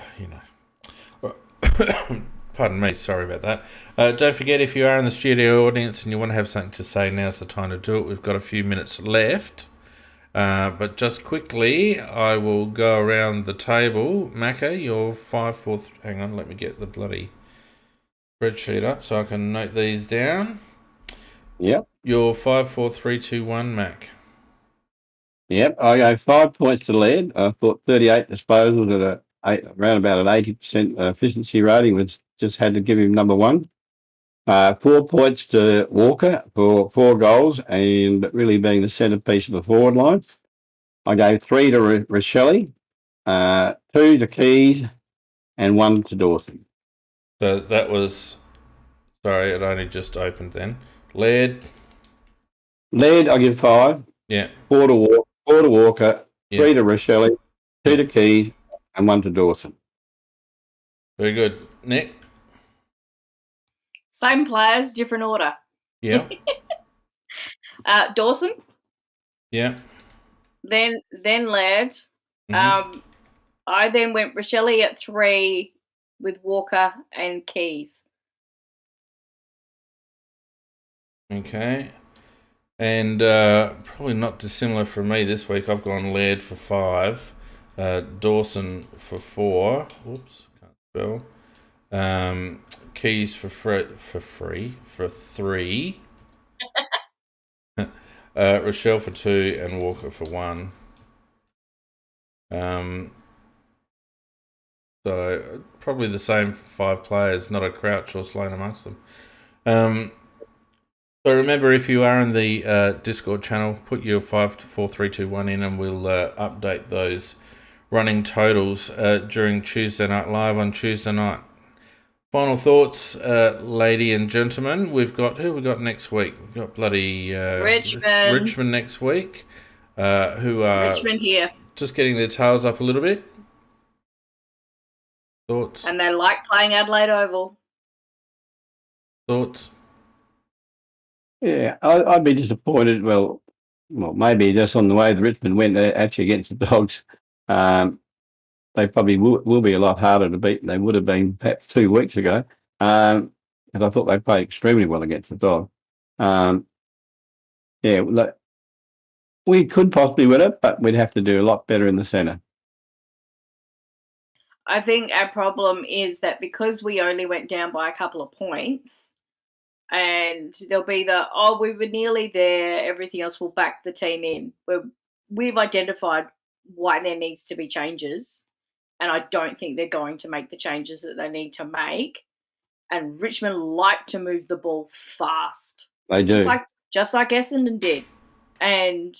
pardon me, sorry about that. Don't forget, if you are in the studio audience and you want to have something to say, now's the time to do it. We've got a few minutes left. But just quickly, I will go around the table. Macca, your 5-4... Hang on, let me get the bloody spreadsheet up so I can note these down. Yep. Your 5-4-3-2-1, Mac. Yep, I go 5 points to Laird. I thought 38 disposals at around about an 80% efficiency rating was just had to give him number one. 4 points to Walker for 4 goals and really being the centrepiece of the forward line. I gave 3 to Rochelle, 2 to Keys, and 1 to Dawson. So that was... Sorry, it only just opened then. Laird, I give 5. Yeah. 4 to Walker, 3 to Rochelle, 2 to Keys, and 1 to Dawson. Very good. Nick? Same players, different order. Yeah. Dawson. Yeah. Then Laird. Mm-hmm. I then went Rochelle at 3 with Walker and Keys. Okay. And probably not dissimilar from me this week. I've gone Laird for 5, Dawson for 4. Whoops, can't spell. Keys for 3. Rochelle for 2 and Walker for 1. So probably the same 5 players, not a Crouch or Sloan amongst them. So remember, if you are in the Discord channel, put your 5-4-3-2-1 in and we'll update those running totals during Tuesday Night Live on Tuesday night. Final thoughts, lady and gentlemen. Who we got next week? We've got bloody Richmond next week. Who are Richmond here. Just getting their tails up a little bit. Thoughts? And they like playing Adelaide Oval. Thoughts? Yeah, I'd be disappointed. Well, maybe just on the way the Richmond went actually against the Dogs. They probably will be a lot harder to beat than they would have been perhaps 2 weeks ago. Because I thought they played extremely well against the Dogs. We could possibly win it, but we'd have to do a lot better in the centre. I think our problem is that because we only went down by a couple of points, and there'll be we were nearly there, everything else will back the team in. We've identified why there needs to be changes, and I don't think they're going to make the changes that they need to make. And Richmond like to move the ball fast. They do. Just like Essendon did. And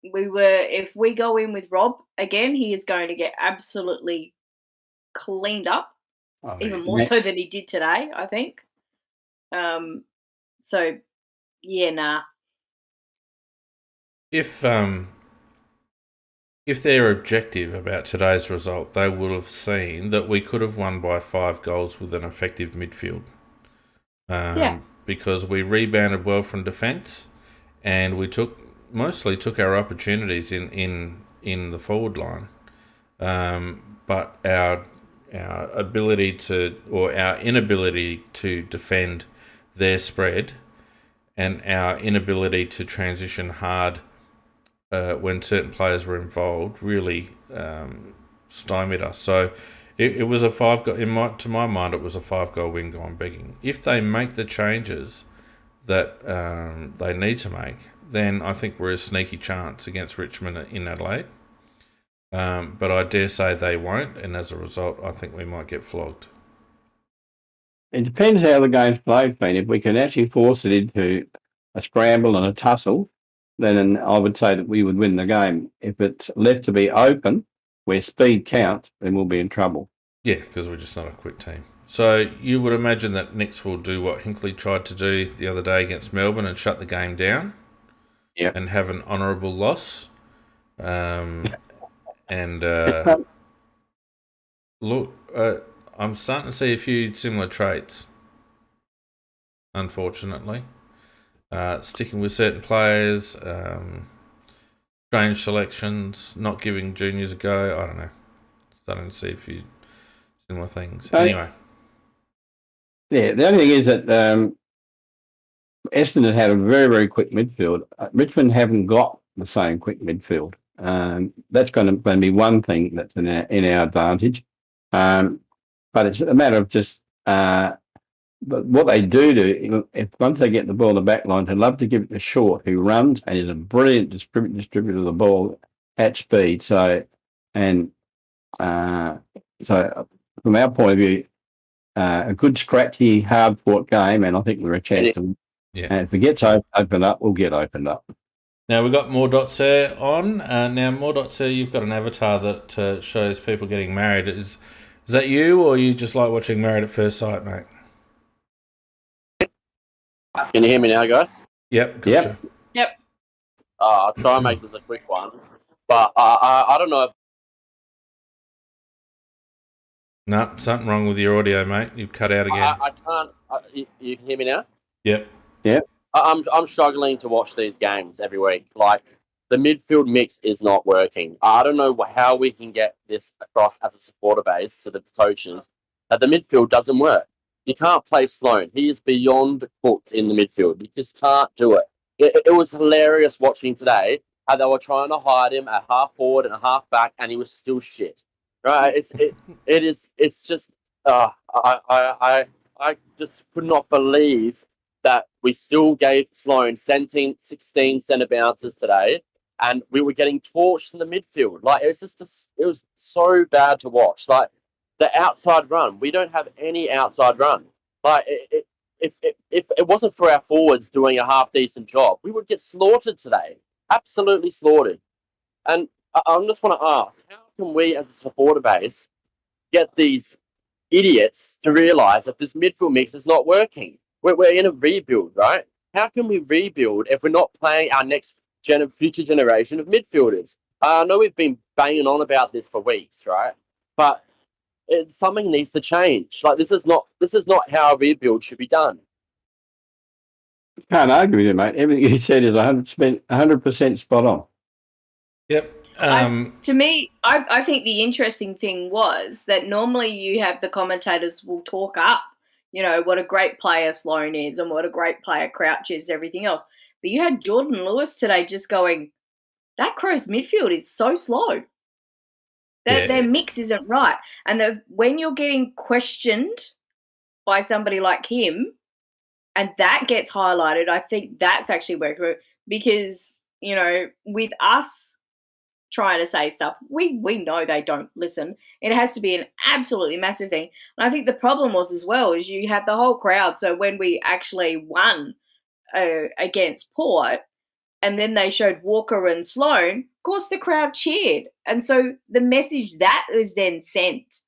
if we go in with Rob again, he is going to get absolutely cleaned up, even more so than he did today, I think. So yeah, nah. If they're objective about today's result, they will have seen that we could have won by 5 goals with an effective midfield. Because we rebounded well from defence, and we took mostly took our opportunities in the forward line, but our ability to, or our inability to defend their spread, and our inability to transition hard when certain players were involved, really stymied us. So it was a 5-goal. To my mind, it was a 5-goal win gone begging. If they make the changes that they need to make, then I think we're a sneaky chance against Richmond in Adelaide. But I dare say they won't, and as a result, I think we might get flogged. It depends how the game's played, Finn. If we can actually force it into a scramble and a tussle, then I would say that we would win the game. If it's left to be open, where speed counts, then we'll be in trouble. Yeah, because we're just not a quick team. So you would imagine that Nix will do what Hinkley tried to do the other day against Melbourne and shut the game down. Yeah. And have an honourable loss. And look, I'm starting to see a few similar traits, unfortunately. Sticking with certain players, strange selections, not giving juniors a go. I don't know. Starting to see a few similar things. Anyway. Yeah, the only thing is that Essendon had a very, very quick midfield. Richmond haven't got the same quick midfield. That's going to be one thing that's in our advantage. But it's a matter of just but what they do, if once they get the ball in the back line, they love to give it to Short, who runs and is a brilliant distributor of the ball at speed. So from our point of view, a good, scratchy, hard-fought game, and I think we're a chance to. Yeah. And if it gets opened up, we'll get opened up. Now, we've got More Dots there on. Now, More Dots there, you've got an avatar that shows people getting married. Is that you, or you just like watching Married at First Sight, mate? Can you hear me now, guys? Yep. Gotcha. Yep. I'll try and make this a quick one. But I don't know if... No, something wrong with your audio, mate. You've cut out again. I can't... you can hear me now? Yep. Yep. I'm struggling to watch these games every week. Like, the midfield mix is not working. I don't know how we can get this across as a supporter base to the coaches that the midfield doesn't work. You can't play Sloan. He is beyond cooked in the midfield. You just can't do it. It was hilarious watching today how they were trying to hide him at half forward and half back, and he was still shit. Right? It's just I just could not believe that we still gave Sloan 16 centre bounces today, and we were getting torched in the midfield. Like, it was so bad to watch. Like, the outside run, we don't have any outside run. Like, if it wasn't for our forwards doing a half decent job, we would get slaughtered today. Absolutely slaughtered. And I just want to ask, how can we as a supporter base get these idiots to realise that this midfield mix is not working? We're in a rebuild, right? How can we rebuild if we're not playing our next future generation of midfielders? I know we've been banging on about this for weeks, right? But something needs to change. Like, this is not how a rebuild should be done. Can't argue with you, mate. Everything you said is 100% spot on. Yep. To me, I think the interesting thing was that normally you have the commentators will talk up, you know, what a great player Sloan is and what a great player Crouch is, everything else. But you had Jordan Lewis today just going, that Crows midfield is so slow. Their mix isn't right. And when you're getting questioned by somebody like him and that gets highlighted, I think that's actually working, because, you know, with us trying to say stuff, we know they don't listen. It has to be an absolutely massive thing. And I think the problem was as well is you had the whole crowd. So when we actually won against Port, and then they showed Walker and Sloan, of course the crowd cheered. And so the message that was then sent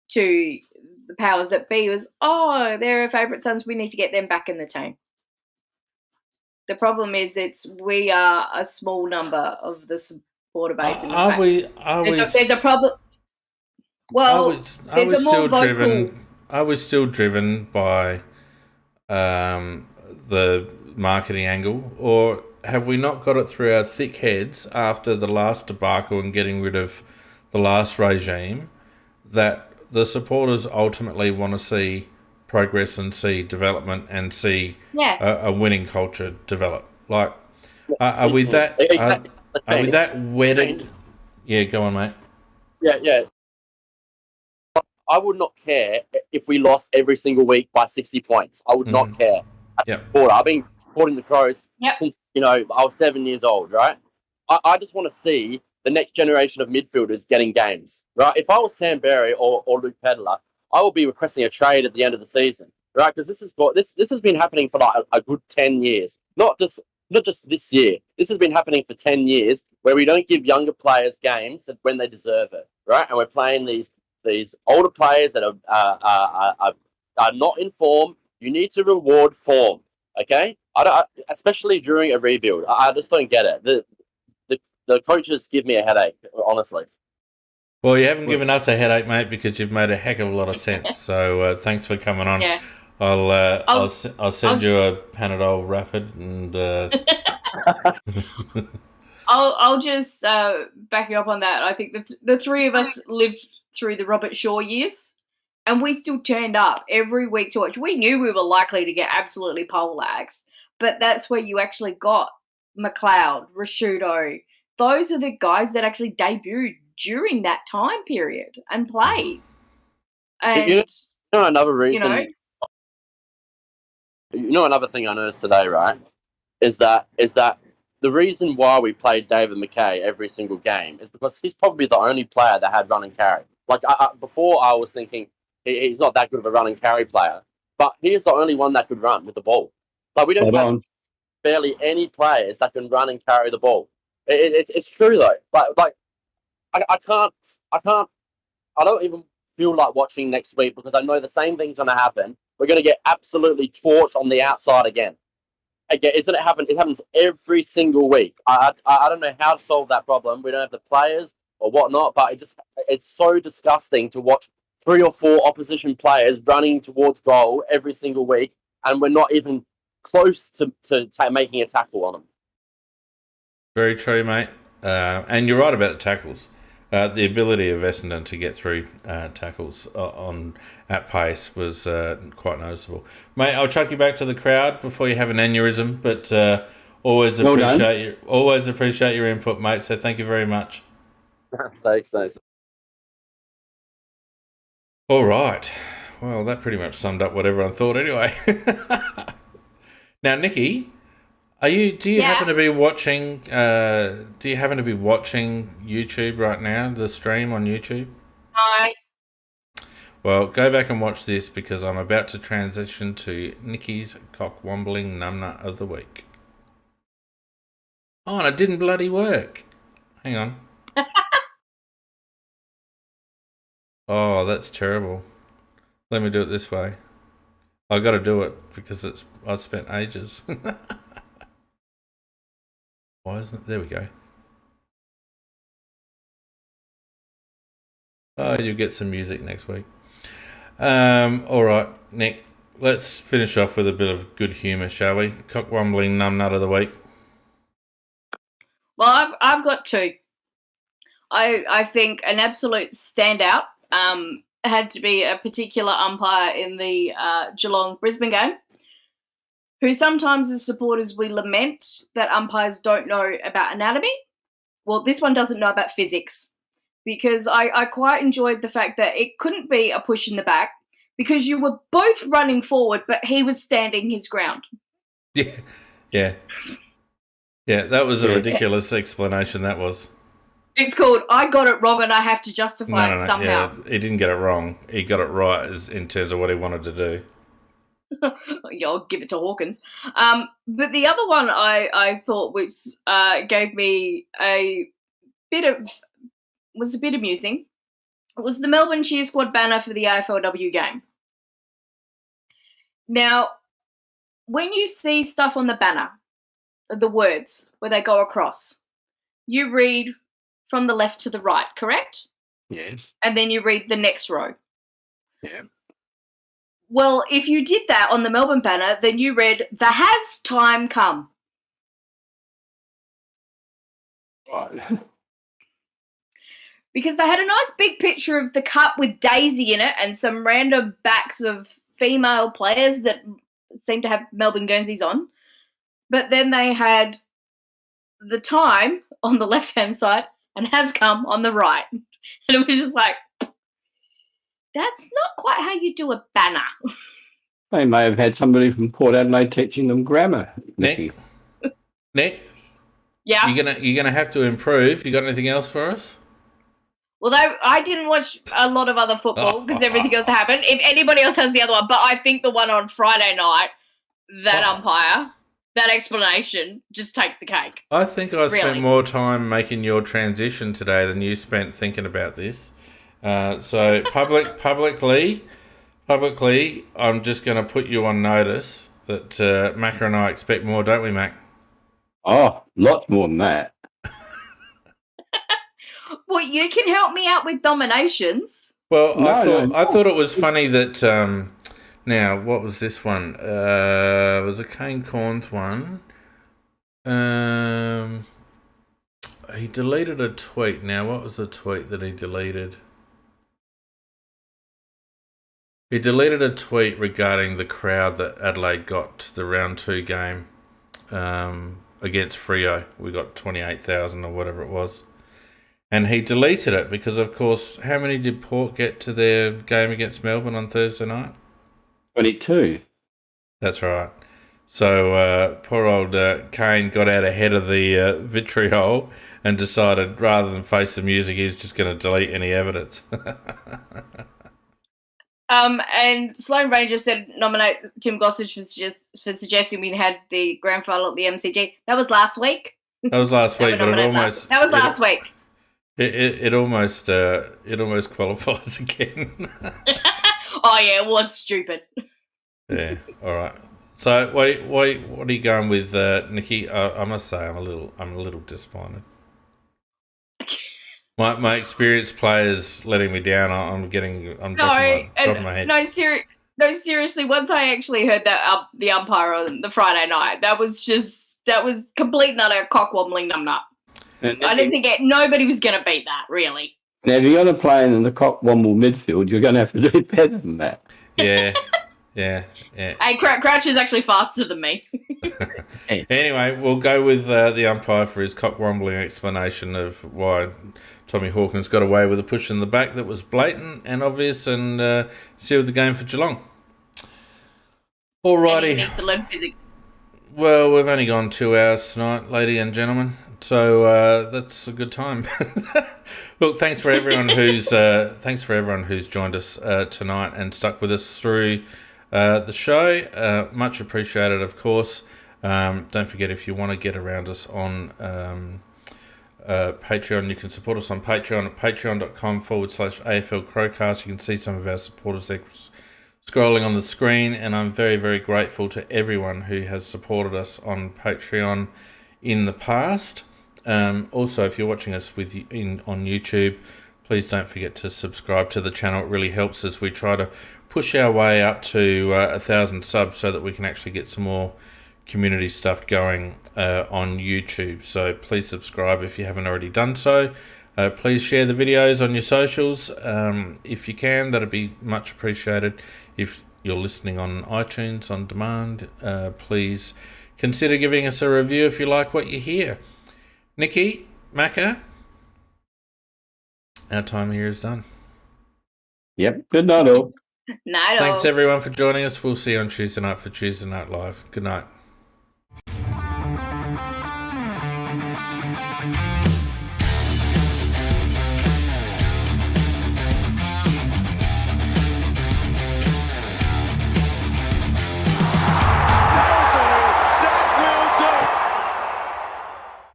to the powers that be was, oh, they're our favourite sons, we need to get them back in the team. The problem is we are a small number of the supporter base. There's a problem. Well, there's a more vocal... Are we still driven by the marketing angle, or have we not got it through our thick heads after the last debacle and getting rid of the last regime that the supporters ultimately want to see progress and see development and see a winning culture develop? Like, are we that are we that wedded? Yeah, go on, mate. Yeah. I would not care if we lost every single week by 60 points. I would not care. I've been supporting the Crows since, I was 7 years old, right? I just want to see the next generation of midfielders getting games, right? If I was Sam Berry or Luke Pedler, I will be requesting a trade at the end of the season, right? Because this has been happening for like a good 10 years, not just this year. This has been happening for 10 years where we don't give younger players games when they deserve it, right? And we're playing these older players that are not in form. You need to reward form, okay? Especially during a rebuild. I just don't get it. The coaches give me a headache, honestly. Well, you haven't given us a headache, mate, because you've made a heck of a lot of sense. So thanks for coming on. Yeah. I'll send you a Panadol Rapid and. I'll just back you up on that. I think the three of us lived through the Robert Shaw years, and we still turned up every week to watch. We knew we were likely to get absolutely poleaxed, but that's where you actually got McLeod, Rashudo. Those are the guys that actually debuted during that time period and played. And another reason. Another thing I noticed today, right, is that the reason why we played David McKay every single game is because he's probably the only player that had run and carry. Like, before I was thinking he's not that good of a run and carry player, but he is the only one that could run with the ball. Like, we don't have barely any players that can run and carry the ball. It's true though. Like I don't even feel like watching next week because I know the same thing's going to happen. We're going to get absolutely torched on the outside again. It's going to happen. It happens every single week. I don't know how to solve that problem. We don't have the players or whatnot, but it's so disgusting to watch 3 or 4 opposition players running towards goal every single week, and we're not even close to making a tackle on them. Very true, mate. And you're right about the tackles. The ability of Essendon to get through tackles at pace was quite noticeable. Mate, I'll chuck you back to the crowd before you have an aneurysm, but always appreciate your input, mate. So thank you very much. Thanks. All right. Well, that pretty much summed up what everyone thought anyway. Now, Nikki, do you happen to be watching YouTube right now, the stream on YouTube? Hi. Well, go back and watch this because I'm about to transition to Nikki's cock-wombling numbnut of the week. Oh, and it didn't bloody work. Hang on. Oh, that's terrible. Let me do it this way. I got to do it because I've spent ages. Why isn't it? There we go. Oh, you'll get some music next week. All right, Nick, let's finish off with a bit of good humour, shall we? Cock-wombling numbnut of the week. Well, I've got 2. I think an absolute standout had to be a particular umpire in the Geelong-Brisbane game, who sometimes as supporters we lament that umpires don't know about anatomy. Well, this one doesn't know about physics, because I quite enjoyed the fact that it couldn't be a push in the back because you were both running forward, but he was standing his ground. Yeah, that was a ridiculous explanation, that was. It's called, I got it wrong and I have to justify it somehow. Yeah, he didn't get it wrong. He got it right in terms of what he wanted to do. I'll give it to Hawkins. But the other one I thought which gave me was a bit amusing. It was the Melbourne Cheer Squad banner for the AFLW game. Now, when you see stuff on the banner, the words where they go across, you read from the left to the right, correct? Yes. And then you read the next row. Yeah. Well, if you did that on the Melbourne banner, then you read, "The has time come." Right. Because they had a nice big picture of the cup with Daisy in it and some random backs of female players that seemed to have Melbourne Guernseys on. But then they had the time on the left-hand side and has come on the right. And it was just like, that's not quite how you do a banner. They may have had somebody from Port Adelaide teaching them grammar. Nick? Yeah. You're gonna have to improve. You got anything else for us? Well, I didn't watch a lot of other football because everything else happened. If anybody else has the other one, but I think the one on Friday night, that umpire, that explanation just takes the cake. I think I spent more time making your transition today than you spent thinking about this. So publicly, I'm just going to put you on notice that Macca and I expect more, don't we, Mac? Oh, lots more than that. Well, you can help me out with dominations. Well, I thought it was funny that now what was this one? It was a Kane Corns one. He deleted a tweet. Now, what was the tweet that he deleted? He deleted a tweet regarding the crowd that Adelaide got to the round 2 game against Freo. We got 28,000 or whatever it was. And he deleted it because, of course, how many did Port get to their game against Melbourne on Thursday night? 22. That's right. So poor old Kane got out ahead of the vitriol and decided rather than face the music, he was just going to delete any evidence. And Sloane Ranger said nominate Tim Gossage for suggesting we had the grand final at the MCG. That was last week. That was last week, but it almost... That was last week. It almost qualifies again. Oh yeah, it was stupid. Yeah, all right. So what are you going with, Nikki? I must say I'm a little disappointed. My experienced players letting me down. I'm dropping my head. No, seriously. Once I actually heard that the umpire on the Friday night, that was complete and utter cock-wobbling numbnut. I didn't think nobody was going to beat that, really. Now, if you're going to play in the cock-womble midfield, you're going to have to do better than that. Yeah. Hey, Crouch is actually faster than me. Anyway, we'll go with the umpire for his cock-wombling explanation of why Tommy Hawkins got away with a push in the back that was blatant and obvious and sealed the game for Geelong. Alrighty. And he needs to learn physics. Well, we've only gone 2 hours tonight, ladies and gentlemen. So that's a good time. Look, thanks for everyone who's joined us tonight and stuck with us through the show. Much appreciated, of course. Don't forget, if you want to get around us on Patreon, you can support us on Patreon at patreon.com/AFLCrowCast. You can see some of our supporters there scrolling on the screen, and I'm very, very grateful to everyone who has supported us on Patreon in the past. Also, if you're watching us on YouTube, please don't forget to subscribe to the channel. It really helps as we try to push our way up to 1,000 subs so that we can actually get some more community stuff going on YouTube. So please subscribe if you haven't already done so. Please share the videos on your socials if you can. That'd be much appreciated. If you're listening on iTunes on demand, please consider giving us a review if you like what you hear. Nikki, Macca, our time here is done. Yep. Good night, all. Night all. Thanks everyone for joining us. We'll see you on Tuesday night for Tuesday Night Live. Good night.